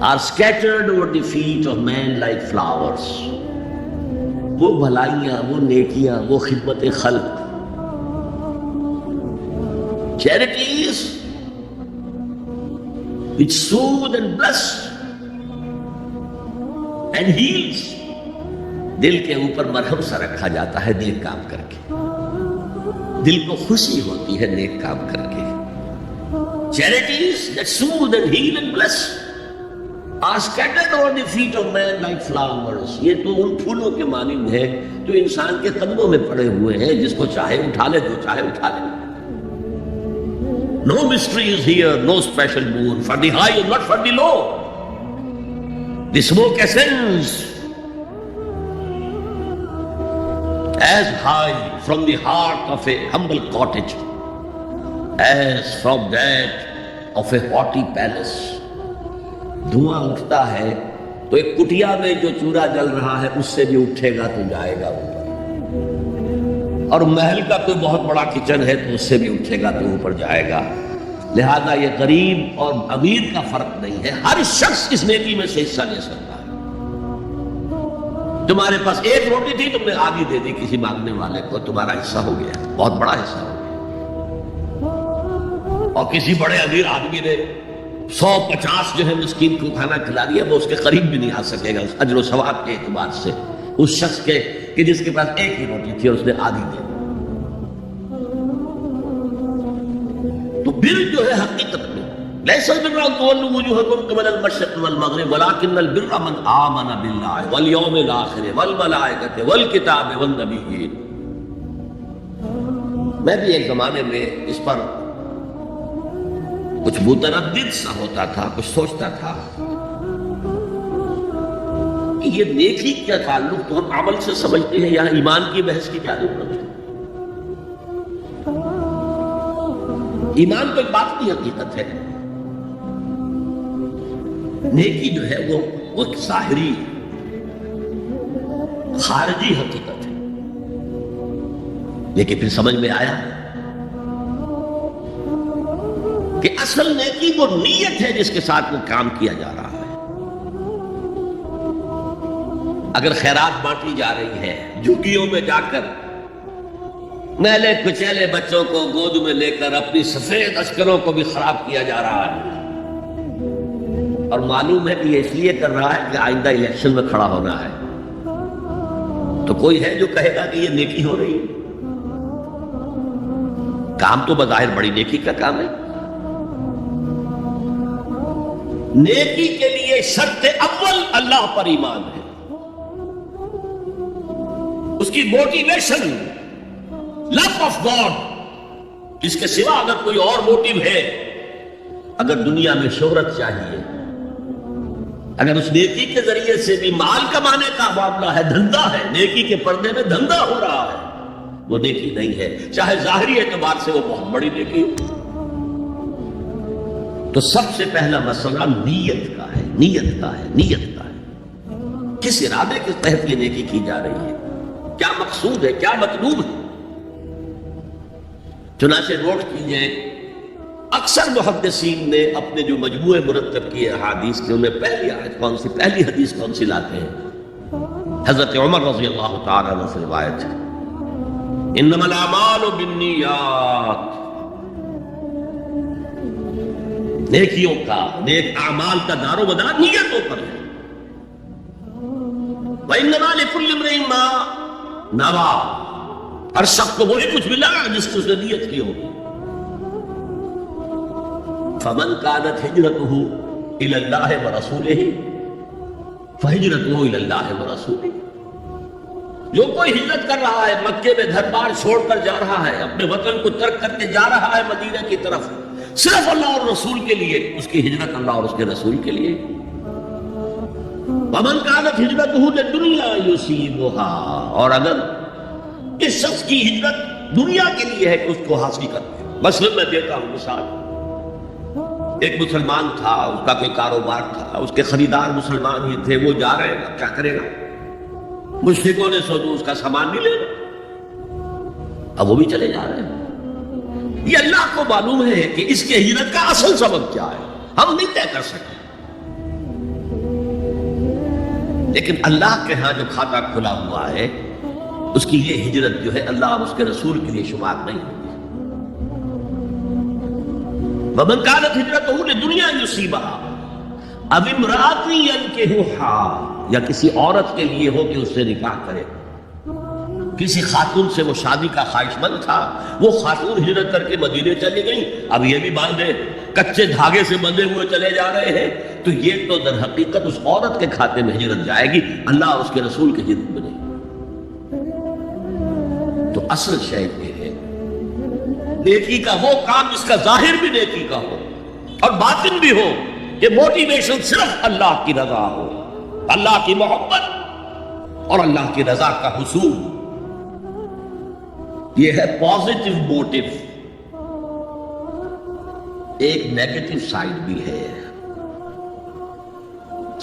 are scattered over the feet of men like flowers. وہ بھلائیاں، وہ نیکیاں، وہ خدمت خلق. Charities which soothe and bless and heals. دل کے اوپر مرہم سا رکھا جاتا ہے نیک کام کر کے. دل کو خوشی ہوتی ہے نیک کام کر کے. Charities that soothe and heal and bless are scattered over the feet of man like flowers. یہ تو ان پھولوں کے مانند ہے جو انسان کے قدموں میں پڑے ہوئے ہیں، جس کو چاہے اٹھا لے، جو چاہے اٹھا لے. No mystery is here, no special boon for the high and not for the low. The smoke ascends as high from the heart of a humble cottage as from that of a haughty palace. دھواں اٹھتا ہے تو ایک کٹیا میں جو چورا جل رہا ہے اس سے بھی اٹھے گا تو جائے گا اوپر، اور محل کا کوئی بہت بڑا کچن ہے تو اس سے بھی اٹھے گا تو اوپر جائے گا. لہذا یہ غریب اور امیر کا فرق نہیں ہے، ہر شخص اس نیکی میں سے حصہ لے سکتا ہے. تمہارے پاس ایک روٹی تھی، تم نے آدھی دے دی کسی مانگنے والے کو، تمہارا حصہ ہو گیا، بہت بڑا حصہ ہو گیا. اور کسی بڑے امیر آدمی نے 150 جو ہے مسکین کو کھانا کھلا دیا، وہ اس کے قریب بھی نہیں آ سکے گا اجر و ثواب کے اعتبار سے اس شخص کے کہ جس کے پاس ایک ہی روٹی تھی اور اس نے آدھی دی. تو بر جو ہے حقیقت میں لیس البر ان تولوا وجوهكم قبل المشرق والمغرب ولكن البر من آمن بالله واليوم الآخر والملائكة والكتاب والنبيين. میں بھی ایک زمانے میں اس پر کچھ متردد سا ہوتا تھا، کچھ سوچتا تھا کہ یہ نیکی کیا تعلق تو ہم عمل سے سمجھتے ہیں، یہاں ایمان کی بحث کی کیا ضرورت ہے؟ ایمان تو ایک بات کی حقیقت ہے، نیکی جو ہے وہ ایک ظاہری خارجی حقیقت ہے. لیکن پھر سمجھ میں آیا کہ اصل نیکی وہ نیت ہے جس کے ساتھ وہ کام کیا جا رہا ہے. اگر خیرات بانٹی جا رہی ہے، جھگیوں میں جا کر میلے کچیلے بچوں کو گود میں لے کر اپنی سفید اشکروں کو بھی خراب کیا جا رہا ہے، اور معلوم ہے کہ یہ اس لیے کر رہا ہے کہ آئندہ الیکشن میں کھڑا ہونا ہے، تو کوئی ہے جو کہے گا کہ یہ نیکی ہو رہی ہے؟ کام تو بظاہر بڑی نیکی کا کام ہے. نیکی کے لیے شرط اول اللہ پر ایمان ہے، اس کی موٹیویشن لو آف گاڈ. اس کے سوا اگر کوئی اور موٹیو ہے، اگر دنیا میں شہرت چاہیے، اگر اس نیکی کے ذریعے سے بھی مال کمانے کا معاملہ ہے، دھندا ہے، نیکی کے پردے میں دھندا ہو رہا ہے، وہ نیکی نہیں ہے، چاہے ظاہری اعتبار سے وہ بہت بڑی نیکی ہو. تو سب سے پہلا مسئلہ نیت کا ہے، نیت کا ہے، نیت کا ہے. کس ارادے کے تحت یہ نیکی کی جا رہی ہے، کیا مقصود ہے، کیا مطلوب ہے. چنانچہ نوٹ کیجئے، اکثر محدثین نے اپنے جو مجموعے مرتب کیے احادیث کے، ان میں پہلی آیت کون سی، پہلی حدیث کون سی لاتے ہیں؟ حضرت عمر رضی اللہ تعالیٰ عنہ سے روایت ہے، انما الاعمال بالنیات. نیکیوں کا، نیک اعمال کا دار و مدار نیتوں پر ہے. وانما لکل امرئ ما نوى، ہر شخص کو وہی کچھ ملا جس کو اس نے نیت کی ہوگی. فمن كانت ہجرته الى اللہ ورسولہ فہجرته الى اللہ ورسولہ. جو کوئی ہجرت کر رہا ہے، مکے میں گھر بار چھوڑ کر جا رہا ہے، اپنے وطن کو ترک کر کے جا رہا ہے مدینہ کی طرف، صرف اللہ اور رسول کے لیے، اس کی ہجرت اللہ اور اس کے رسول کے لیے. ومن كانت ہجرته للدنیا يصيبها، اور اگر اس شخص کی ہجرت دنیا کے لیے ہے کہ اس کو حاصل کرے. مثلا میں دیتا ہوں مثال، ایک مسلمان تھا، اس کا کوئی کاروبار تھا، اس کے خریدار مسلمان ہی تھے، وہ جا رہے ہیں، کیا کرے گا؟ مشرکوں نے سوچا اس کا سامان نہیں لینا، اب وہ بھی چلے جا رہے ہیں. یہ اللہ کو معلوم ہے کہ اس کے ہجرت کا اصل سبب کیا ہے، ہم نہیں طے کر سکتے. لیکن اللہ کے ہاں جو کھاتا کھلا ہوا ہے اس کی یہ ہجرت جو ہے اللہ اور اس کے رسول کے لیے شمار نہیں ہوگی. وَمَنْ كَانَتْ هِجْرَتُهُ لِدُنْيَا يُصِيبُهَا أَوْ امْرَأَةٍ يَنكِحُهَا، یا کسی عورت کے لیے ہو کہ اس سے نکاح کرے. کسی خاتون سے وہ شادی کا خواہش مند تھا، وہ خاتون ہجرت کر کے مدینے چلی گئی، اب یہ بھی باندھے کچے دھاگے سے بندھے ہوئے چلے جا رہے ہیں، تو یہ تو در حقیقت اس عورت کے کھاتے میں ہجرت جائے گی، اللہ اور اس کے رسول کی ہجرت میں نہیں. تو اصل شے یہ ہے نیکی کا وہ کام جس کا ظاہر بھی نیکی کا ہو اور باطن بھی ہو، کہ موٹیویشن صرف اللہ کی رضا ہو، اللہ کی محبت اور اللہ کی رضا کا حصول. یہ ہے پازیٹیو موٹیو. ایک نیگیٹو سائیڈ بھی ہے.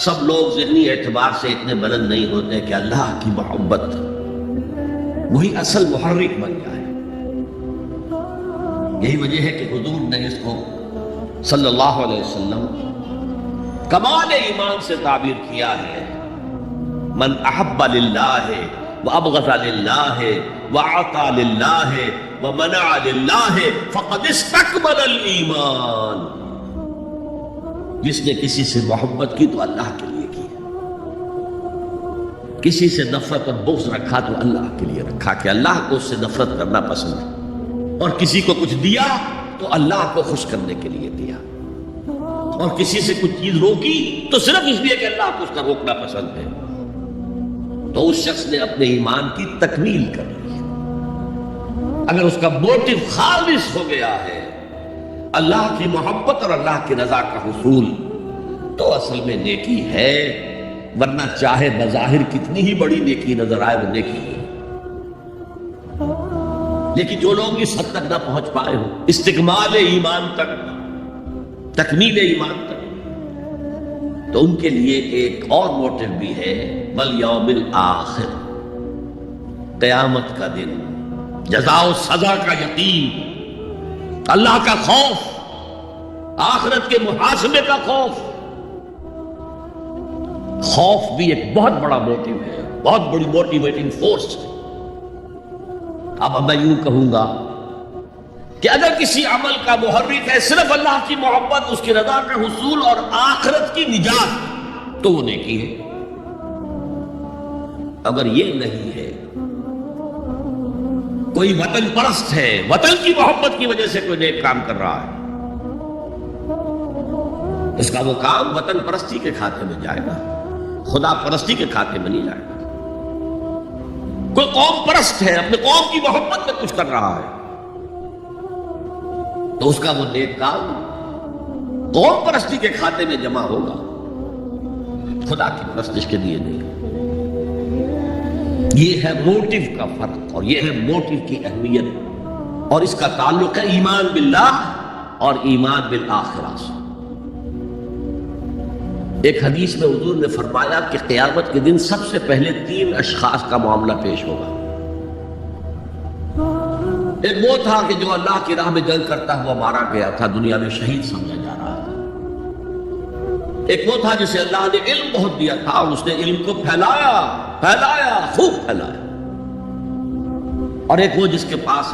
سب لوگ ذہنی اعتبار سے اتنے بلند نہیں ہوتے کہ اللہ کی محبت وہی اصل محرک بن جائے. یہی وجہ ہے کہ حضور نے اس کو صلی اللہ علیہ وسلم کمال ایمان سے تعبیر کیا ہے. من احب للہ وابغض للہ وعطا للہ ومنع للہ فقد استکمل الایمان. جس نے کسی سے محبت کی تو اللہ کے لیے کی، کسی سے نفرت اور بغض رکھا تو اللہ کے لیے رکھا، کہ اللہ کو اس سے نفرت کرنا پسند ہے. اور کسی کو کچھ دیا تو اللہ کو خوش کرنے کے لیے دیا، اور کسی سے کچھ چیز روکی تو صرف اس لیے کہ اللہ کو اس کا روکنا پسند ہے. تو اس شخص نے اپنے ایمان کی تکمیل کر لی. اگر اس کا موٹیو خالص ہو گیا ہے اللہ کی محبت اور اللہ کی رضا کا حصول، تو اصل میں نیکی ہے. ورنہ چاہے بظاہر کتنی ہی بڑی نیکی نظر آئے وہ نیکی ہے. لیکن جو لوگ اس حد تک نہ پہنچ پائے ہو، استکمال ایمان تک، تکمیل ایمان تک، تو ان کے لیے ایک اور موٹیو بھی ہے، والیوم الآخر، قیامت کا دن، جزا و سزا کا یقین، اللہ کا خوف، آخرت کے محاسبے کا خوف. خوف بھی ایک بہت بڑا موٹیو ہے، بہت بڑی موٹیویٹنگ فورس ہے. اب میں یوں کہوں گا کہ اگر کسی عمل کا محرک ہے صرف اللہ کی محبت، اس کی رضا کا حصول اور آخرت کی نجات، تو وہ نیکی ہے. اگر یہ نہیں ہے، کوئی وطن پرست ہے، وطن کی محبت کی وجہ سے کوئی نیک کام کر رہا ہے، اس کا وہ کام وطن پرستی کے کھاتے میں جائے گا، خدا پرستی کے کھاتے میں نہیں جائے گا. کوئی قوم پرست ہے، اپنے قوم کی محبت میں کچھ کر رہا ہے، تو اس کا وہ نیک کام قوم پرستی کے کھاتے میں جمع ہوگا، خدا کی پرستش کے لیے نہیں. یہ ہے موٹیو کا فرق، اور یہ ہے موٹیو کی اہمیت، اور اس کا تعلق ہے ایمان باللہ اور ایمان بالآخرہ سے. ایک حدیث میں حضور نے فرمایا کہ قیامت کے دن سب سے پہلے 3 اشخاص کا معاملہ پیش ہوگا. ایک وہ تھا کہ جو اللہ کی راہ میں جنگ کرتا ہوا مارا گیا تھا، دنیا میں شہید سمجھا جا رہا تھا. ایک وہ تھا جسے اللہ نے علم بہت دیا تھا اور اس نے علم کو پھیلایا، خوب پھیلایا. اور ایک وہ جس کے پاس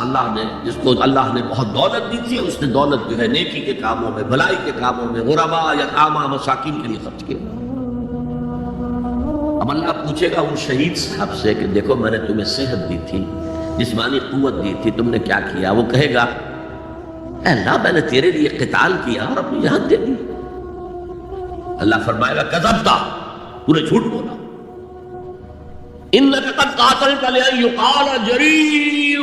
جس کو اللہ نے بہت دولت دی تھی، اور اس نے دولت جو ہے نیکی کے کاموں میں، بھلائی کے کاموں میں، غربا، یتامیٰ، مساکین کے لیے خرچ کیا. اب اللہ پوچھے گا ان شہید صاحب سے کہ دیکھو میں نے تمہیں صحت دی تھی، جسمانی قوت دی تھی، تم نے کیا کیا؟ وہ کہے گا اے اللہ میں نے تیرے لیے قتال کیا اور اپنی جان دے دی. اللہ فرمائے گا کذبتا، تو نے جھوٹ بولا. انک قد قاتلت لأن یقال جریء،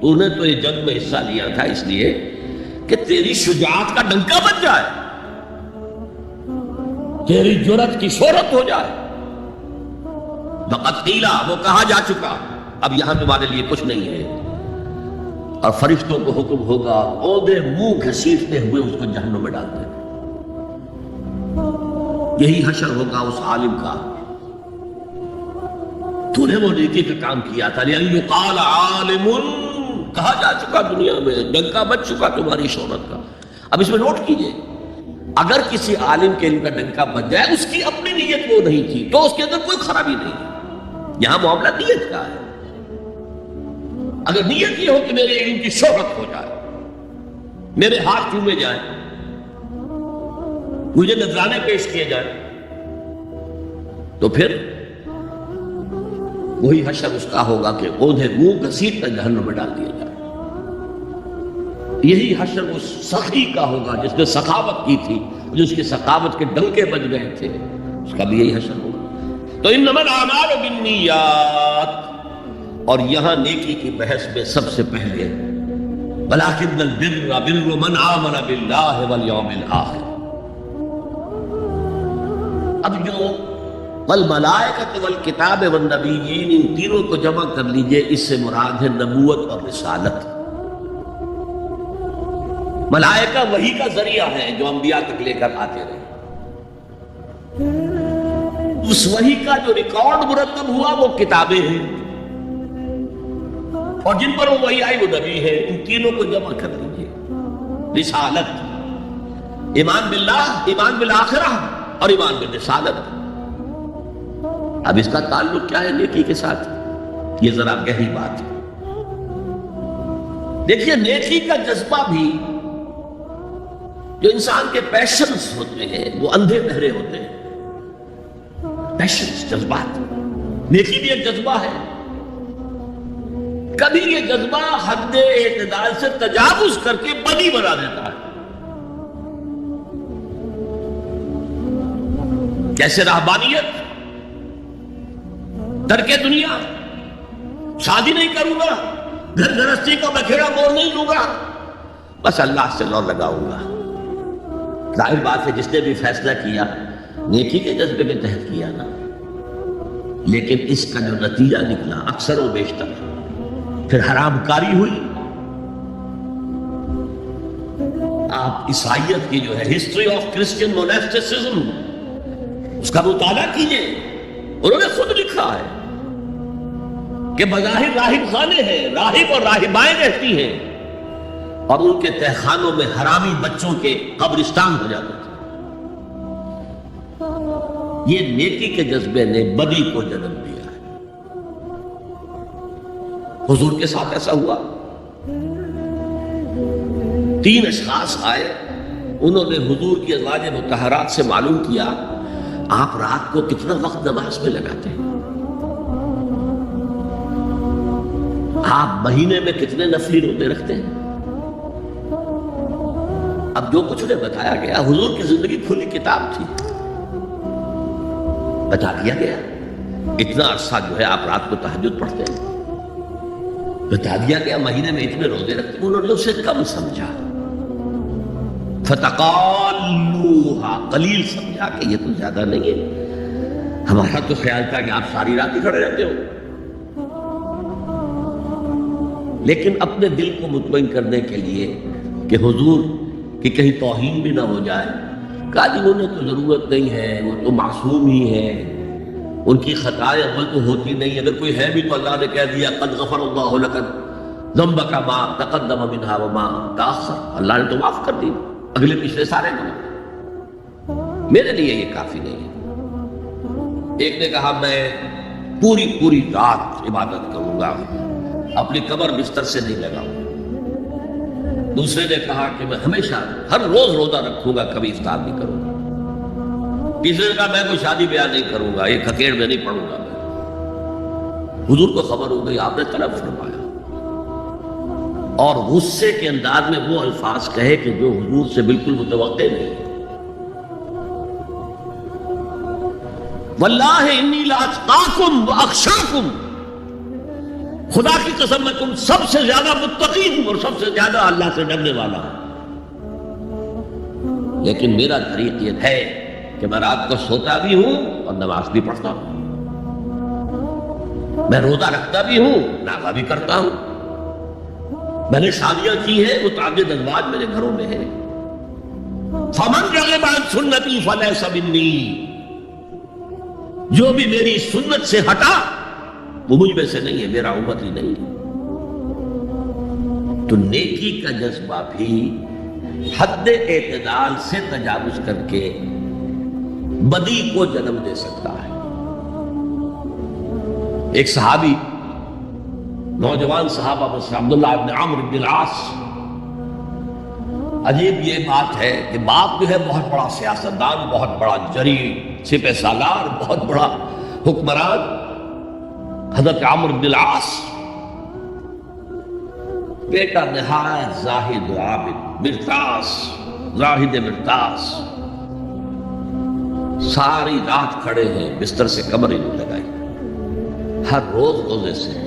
تو نے تو یہ جنگ میں حصہ لیا تھا اس لیے کہ تیری شجاعت کا ڈنکا بج جائے، تیری جرأت کی شہرت ہو جائے. وقد قیل، وہ کہا جا چکا، اب یہاں تمہارے لیے کچھ نہیں ہے. اور فرشتوں کو حکم ہوگا اودے منہ گھسیٹتے ہوئے اس کو جہنم میں ڈال دیں. یہی حشر ہوگا اس عالم کا، تو نے وہ نیکی کا کام کیا تھا. لأن یقال عالم، کہا جا چکا دنیا میں، ڈنکا بج چکا تمہاری شہرت کا. اب اس میں نوٹ کیجئے، اگر کسی عالم کے علم کا ڈنکا بج جائے، اس کی اپنی نیت وہ نہیں تھی، تو اس کے اندر کوئی خرابی نہیں ہے. یہاں معاملہ نیت کا ہے. اگر نیت یہ ہو کہ میرے علم کی شہرت ہو جائے، میرے ہاتھ چومے جائیں، مجھے نذرانے پیش کیے جائیں، تو پھر وہی حشر اس کا ہوگا کہ اوندھے منہ گھسیٹ کر جہنم میں ڈال دیا جائے۔ یہی حشر اس سخی کا ہوگا جس نے سخاوت کی تھی، جس کی سخاوت کے ڈنکے بج گئے تھے، اس کا بھی یہی حشر ہوگا۔ تو انما الاعمال بالنیات، اور یہاں نیکی کی بحث میں سب سے پہلے ولکن البر بر من آمن باللہ والیوم الآخر۔ اب جو والملائکۃ والکتاب والنبیین، ان تینوں کو جمع کر لیجئے، اس سے مراد ہے نبوت اور رسالت۔ ملائکہ وحی کا ذریعہ ہے جو انبیاء تک لے کر آتے رہے، اس وحی کا جو ریکارڈ مرتب ہوا وہ کتابیں ہیں، اور جن پر وہ وحی آئی وہ نبی ہے۔ ان تینوں کو جمع کر لیجئے، رسالت، ایمان باللہ، ایمان بالآخرہ اور ایمان بالرسالت۔ اب اس کا تعلق کیا ہے نیکی کے ساتھ؟ یہ ذرا گہری بات ہے۔ دیکھیے نیکی کا جذبہ بھی، جو انسان کے پیشنز ہوتے ہیں وہ اندھے بہرے ہوتے ہیں۔ پیشنز، جذبات، نیکی بھی ایک جذبہ ہے۔ کبھی یہ جذبہ حد اعتدال سے تجاوز کر کے بدی بنا دیتا ہے، جیسے رہبانیت، ترک دنیا، شادی نہیں کروں گا، گھر گرہستی کا بکھیڑا مول نہیں لوں گا، بس اللہ سے لو لگاؤں گا۔ ظاہر بات ہے جس نے بھی فیصلہ کیا نیکی کے جذبے کے تحت کیا نا، لیکن اس کا جو نتیجہ نکلا اکثر و بیشتر پھر حرام کاری ہوئی۔ آپ عیسائیت کی جو ہے ہسٹری آف کرسچین موناسٹسزم، اس کا مطالعہ کیجئے، انہوں نے خود لکھا ہے کہ بظاہر راہب خانے ہیں، راہب اور راہبائیں رہتی ہیں، اور ان کے تہخانوں میں حرامی بچوں کے قبرستان ہو جاتے تھے۔ یہ نیکی کے جذبے نے بدی کو جنم دیا ہے۔ حضور کے ساتھ ایسا ہوا، 3 اشخاص آئے، انہوں نے حضور کی ازواج مطہرات سے معلوم کیا آپ رات کو کتنا وقت نماز میں لگاتے ہیں، آپ مہینے میں کتنے نفلی روزے رکھتے ہیں۔ اب جو کچھ انہیں بتایا گیا، حضور کی زندگی کھلی کتاب تھی، بتا دیا گیا اتنا عرصہ جو ہے آپ رات کو تہجد پڑھتے ہیں، بتا دیا گیا مہینے میں اتنے روزے رکھتے ہیں۔ انہوں نے اسے کم سمجھا، فتقالوہا، قلیل سمجھا کہ یہ تو زیادہ نہیں ہے، ہمارا تو خیال تھا کہ آپ ساری رات ہی کھڑے رہتے ہو۔ لیکن اپنے دل کو مطمئن کرنے کے لیے کہ حضور کہ کہیں توہین بھی نہ ہو جائے، کہا جی انہیں تو ضرورت نہیں ہے، وہ تو معصوم ہی ہے، ان کی خطائیں اول تو ہوتی نہیں، اگر کوئی ہے بھی تو اللہ نے کہہ دیا قد غفر اللہ لک ذنبک ما تقدم منها وما تاخر، اللہ نے تو معاف کر دی اگلے پچھلے سارے گناہ، میرے لیے یہ کافی نہیں ہے۔ ایک نے کہا میں پوری رات عبادت کروں گا، اپنی کمر بستر سے نہیں لگاؤں۔ دوسرے نے کہا کہ میں ہمیشہ ہر روز روزہ رکھوں گا، کبھی افطار نہیں کروں گا۔ تیسرے نے کہا میں کوئی شادی بیاہ نہیں کروں گا، یہ کھکیڑ میں نہیں پڑھوں گا میں۔ حضور کو خبر ہو گئی، آپ نے طلب فرمایا اور غصے کے انداز میں وہ الفاظ کہے کہ جو حضور سے بالکل متوقع نہیں۔ واللہ انی لاتقاکم واخشاکم، خدا کی قسم میں تم سب سے زیادہ متقی ہوں اور سب سے زیادہ اللہ سے ڈرنے والا ہوں، لیکن میرا طریق یہ ہے کہ میں رات کو سوتا بھی ہوں اور نماز بھی پڑھتا ہوں، میں روزہ رکھتا بھی ہوں، نافلہ بھی کرتا ہوں، میں نے شادیاں کی ہیں، متعدد ازواج میرے گھروں میں ہیں۔ فمن رغب عن سنتی فلیس منی، جو بھی میری سنت سے ہٹا وہ مجھ میں سے نہیں ہے، میرا امت ہی نہیں ہے۔ تو نیکی کا جذبہ بھی حد اعتدال سے تجاوز کر کے بدی کو جنم دے سکتا ہے۔ ایک صحابی نوجوان صحابہ میں سے عبداللہ ابن عمرو بن العاص. عجیب یہ بات ہے کہ باپ جو ہے بہت بڑا سیاستدان، بہت بڑا جری، سپہ سالار، بہت بڑا حکمران، حضرت عمرو بن العاص. بیٹا نہایت زاہد و عابد، مرتاس، زاہد مرتاس، ساری رات کھڑے ہیں، بستر سے کمر ہی نہیں لگائی، ہر روز روزے سے.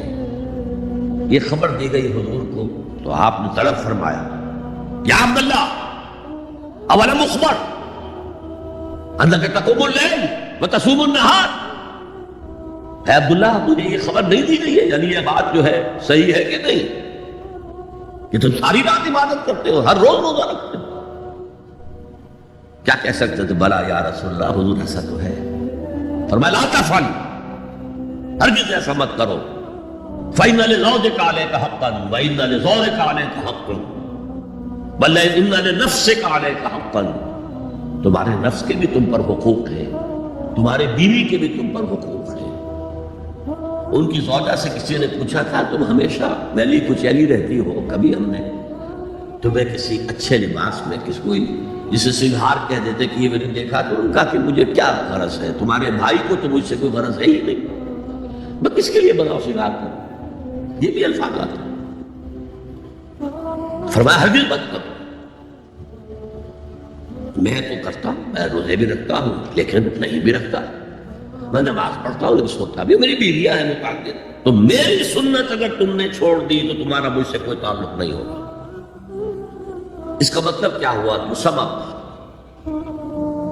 یہ خبر دی گئی حضور کو تو آپ نے طلب فرمایا، یا عبداللہ اولم اخبر انک تقوم اللیل وتصوم النہار. اے عبداللہ مجھے یہ خبر نہیں دی گئی ہے، یعنی یہ بات جو ہے صحیح ہے کہ نہیں کہ تم ساری رات عبادت کرتے ہو، ہر روز روزہ رکھتے ہو؟ کیا کہہ سکتے تھے؟ بلا یا رسول اللہ، حضور ایسا تو ہے. فرمایا لا تفعل، ہرگز ایسا مت کرو. فإن لزوجك عليك حقا وإن لزوجك عليك حقا بل إن لنفسك عليك حقا. تمہارے نفس کے بھی تم پر حقوق ہیں، تمہارے بیوی کے بھی تم پر حقوق ہیں. ان کی زوجہ سے کسی نے پوچھا تھا تم ہمیشہ میلی کچیلی رہتی ہو، کبھی ہم نے تمہیں کسی اچھے لباس میں کس کوئی جسے سنگھار کہہ دیتے کہ یہ میں نے دیکھا تو ان کا کہ مجھے کیا غرض ہے، تمہارے بھائی کو تو مجھ سے کوئی غرض ہے ہی نہیں، میں کس کے لیے بناؤ سنگھار کروں؟ یہ بھی الفاظ آتے ہیں. فرمایا ہرگز مت کرو. میں تو کرتا ہوں، میں روزے بھی رکھتا ہوں لیکن نہیں بھی رکھتا، میں نماز پڑھتا ہوں لیکن سوتا بھی. میری بیویاں ہیں متعدد، تو میری سنت اگر تم نے چھوڑ دی تو تمہارا مجھ سے کوئی تعلق نہیں ہوگا. اس کا مطلب کیا ہوا؟ سبب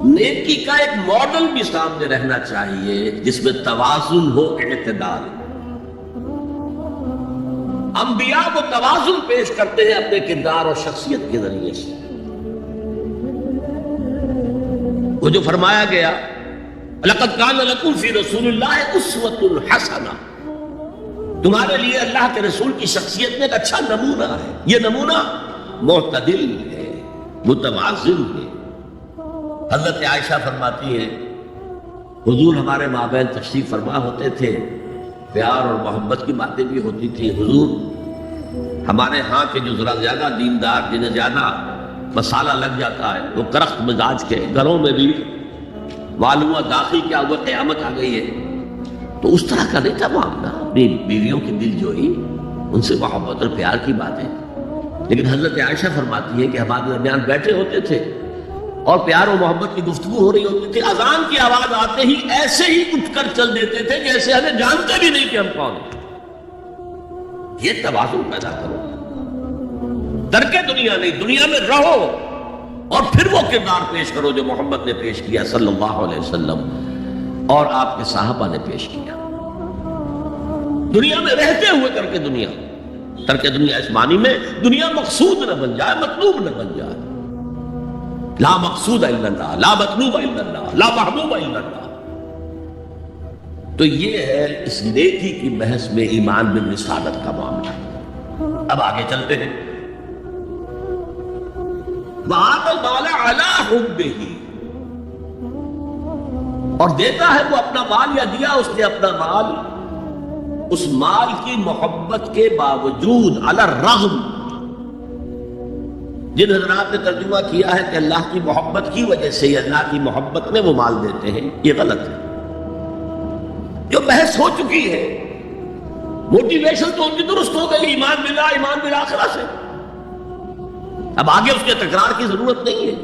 نیکی کا ایک ماڈل بھی سامنے رہنا چاہیے جس میں توازن ہو، اعتدال. انبیاء وہ توازن پیش کرتے ہیں اپنے کردار اور شخصیت کے ذریعے سے. وہ جو فرمایا گیا لقد کان لکم فی رسول اللہ اسوۃ حسنہ، تمہارے لیے اللہ کے رسول کی شخصیت میں ایک اچھا نمونہ ہے. یہ نمونہ معتدل ہے، متوازن ہے. حضرت عائشہ فرماتی ہیں حضور ہمارے مابین تشریف فرما ہوتے تھے، پیار اور محبت کی باتیں بھی ہوتی تھی. حضور ہمارے ہاں کے جو ذرا زیادہ دیندار جنہیں زیادہ مسالہ لگ جاتا ہے وہ کرخت مزاج کے گھروں میں بھی معلوم ہوا داخل کیا ہوا قیامت آ گئی ہے. تو اس طرح کا نہیں تھا معاملہ، اپنی بیویوں کی دل جوئی، ان سے محبت اور پیار کی باتیں. لیکن حضرت عائشہ فرماتی ہے کہ ہمارے درمیان بیٹھے ہوتے تھے اور پیار و محبت کی گفتگو ہو رہی ہوتی تھی، اذان کی آواز آتے ہی ایسے ہی اٹھ کر چل دیتے تھے جیسے ہمیں جانتے بھی نہیں کہ ہم کون ہیں. یہ توازن پیدا کرو، ترک دنیا نہیں، دنیا میں رہو اور پھر وہ کردار پیش کرو جو محمد نے پیش کیا صلی اللہ علیہ وسلم اور آپ کے صحابہ نے پیش کیا. دنیا میں رہتے ہوئے ترک دنیا اس معنی میں دنیا مقصود نہ بن جائے، مطلوب نہ بن جائے. لا مقصود الا اللہ، لا مطلوب الا اللہ، لا محبوب الا اللہ. تو یہ ہے اس نیکی کی بحث میں ایمان بالرسالت کا معاملہ. اب آگے چلتے ہیں. وَآتَ الْمَالَ عَلَىٰ حُبِّهِ، اور دیتا ہے وہ اپنا مال، یا دیا اس نے اپنا مال اس مال کی محبت کے باوجود، علی الرغم. جن حضرات نے ترجمہ کیا ہے کہ اللہ کی محبت کی وجہ سے ہی اللہ کی محبت میں وہ مال دیتے ہیں، یہ غلط ہے. جو بحث ہو چکی ہے، موٹیویشن تو ان کی درست ہو گئی، ایمان باللہ، ایمان بالآخرہ سے. اب آگے اس کے تکرار کی ضرورت نہیں ہے.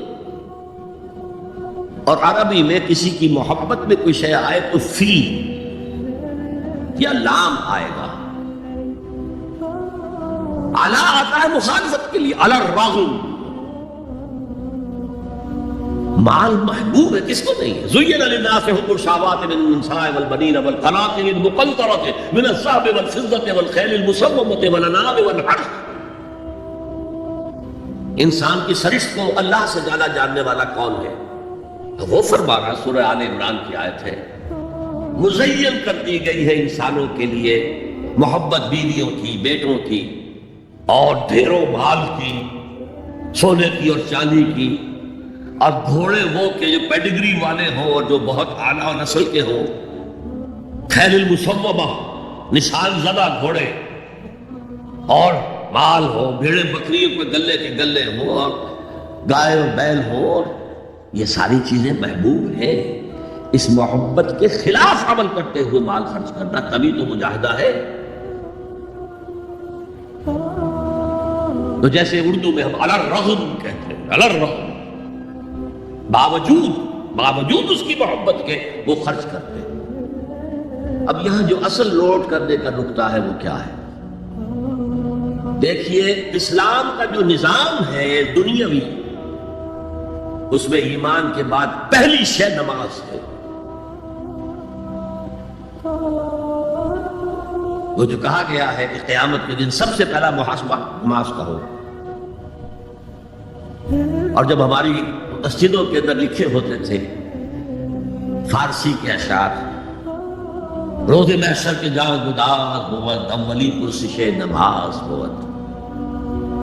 اور عربی میں کسی کی محبت میں کوئی شے آئے تو فی یا لام آئے گا. علی آتا ہے مخالفت کے لیے، علی الرغم. مال محبوب ہے، کس کو نہیں ہے؟ زین للناس حب الشہوات من النساء والبنین والقناطر المقنطرة من الذهب والفضة والخیل المسومة والانعام والحرث. انسان کی سرشت کو اللہ سے زیادہ جاننے والا کون ہے؟ وہ فرما رہا سورہ آل عمران کی آیت ہے، مزین کر دی گئی ہے انسانوں کے لیے محبت بیویوں کی، بیٹوں کی اور ڈھیروں مال کی، سونے کی اور چاندی کی، اور گھوڑے وہ کہ جو پیڈگری والے ہوں اور جو بہت اعلیٰ نسل کے ہوں، خیل المسومہ، نشان زدہ گھوڑے، اور مال ہو، بھیڑیں بکریوں کے گلے ہو، اور گائے اور بیل ہو، اور یہ ساری چیزیں محبوب ہیں. اس محبت کے خلاف عمل کرتے ہوئے مال خرچ کرنا تبھی تو مجاہدہ ہے. تو جیسے اردو میں ہم علی الرغم کہتے ہیں، علی الرغم، باوجود اس کی محبت کے وہ خرچ کرتے ہیں. اب یہاں جو اصل نوٹ کرنے کا نقطہ ہے وہ کیا ہے؟ دیکھیے، اسلام کا جو نظام ہے دنیاوی، اس میں ایمان کے بعد پہلی شے نماز ہے. وہ جو کہا گیا ہے کہ قیامت کے دن سب سے پہلا محاسبہ نماز کا ہو. اور جب ہماری مسجدوں کے اندر لکھے ہوتے تھے فارسی کے اشعار، روز محشر کے جاؤ گداز بود اولی پرسش نماز بود،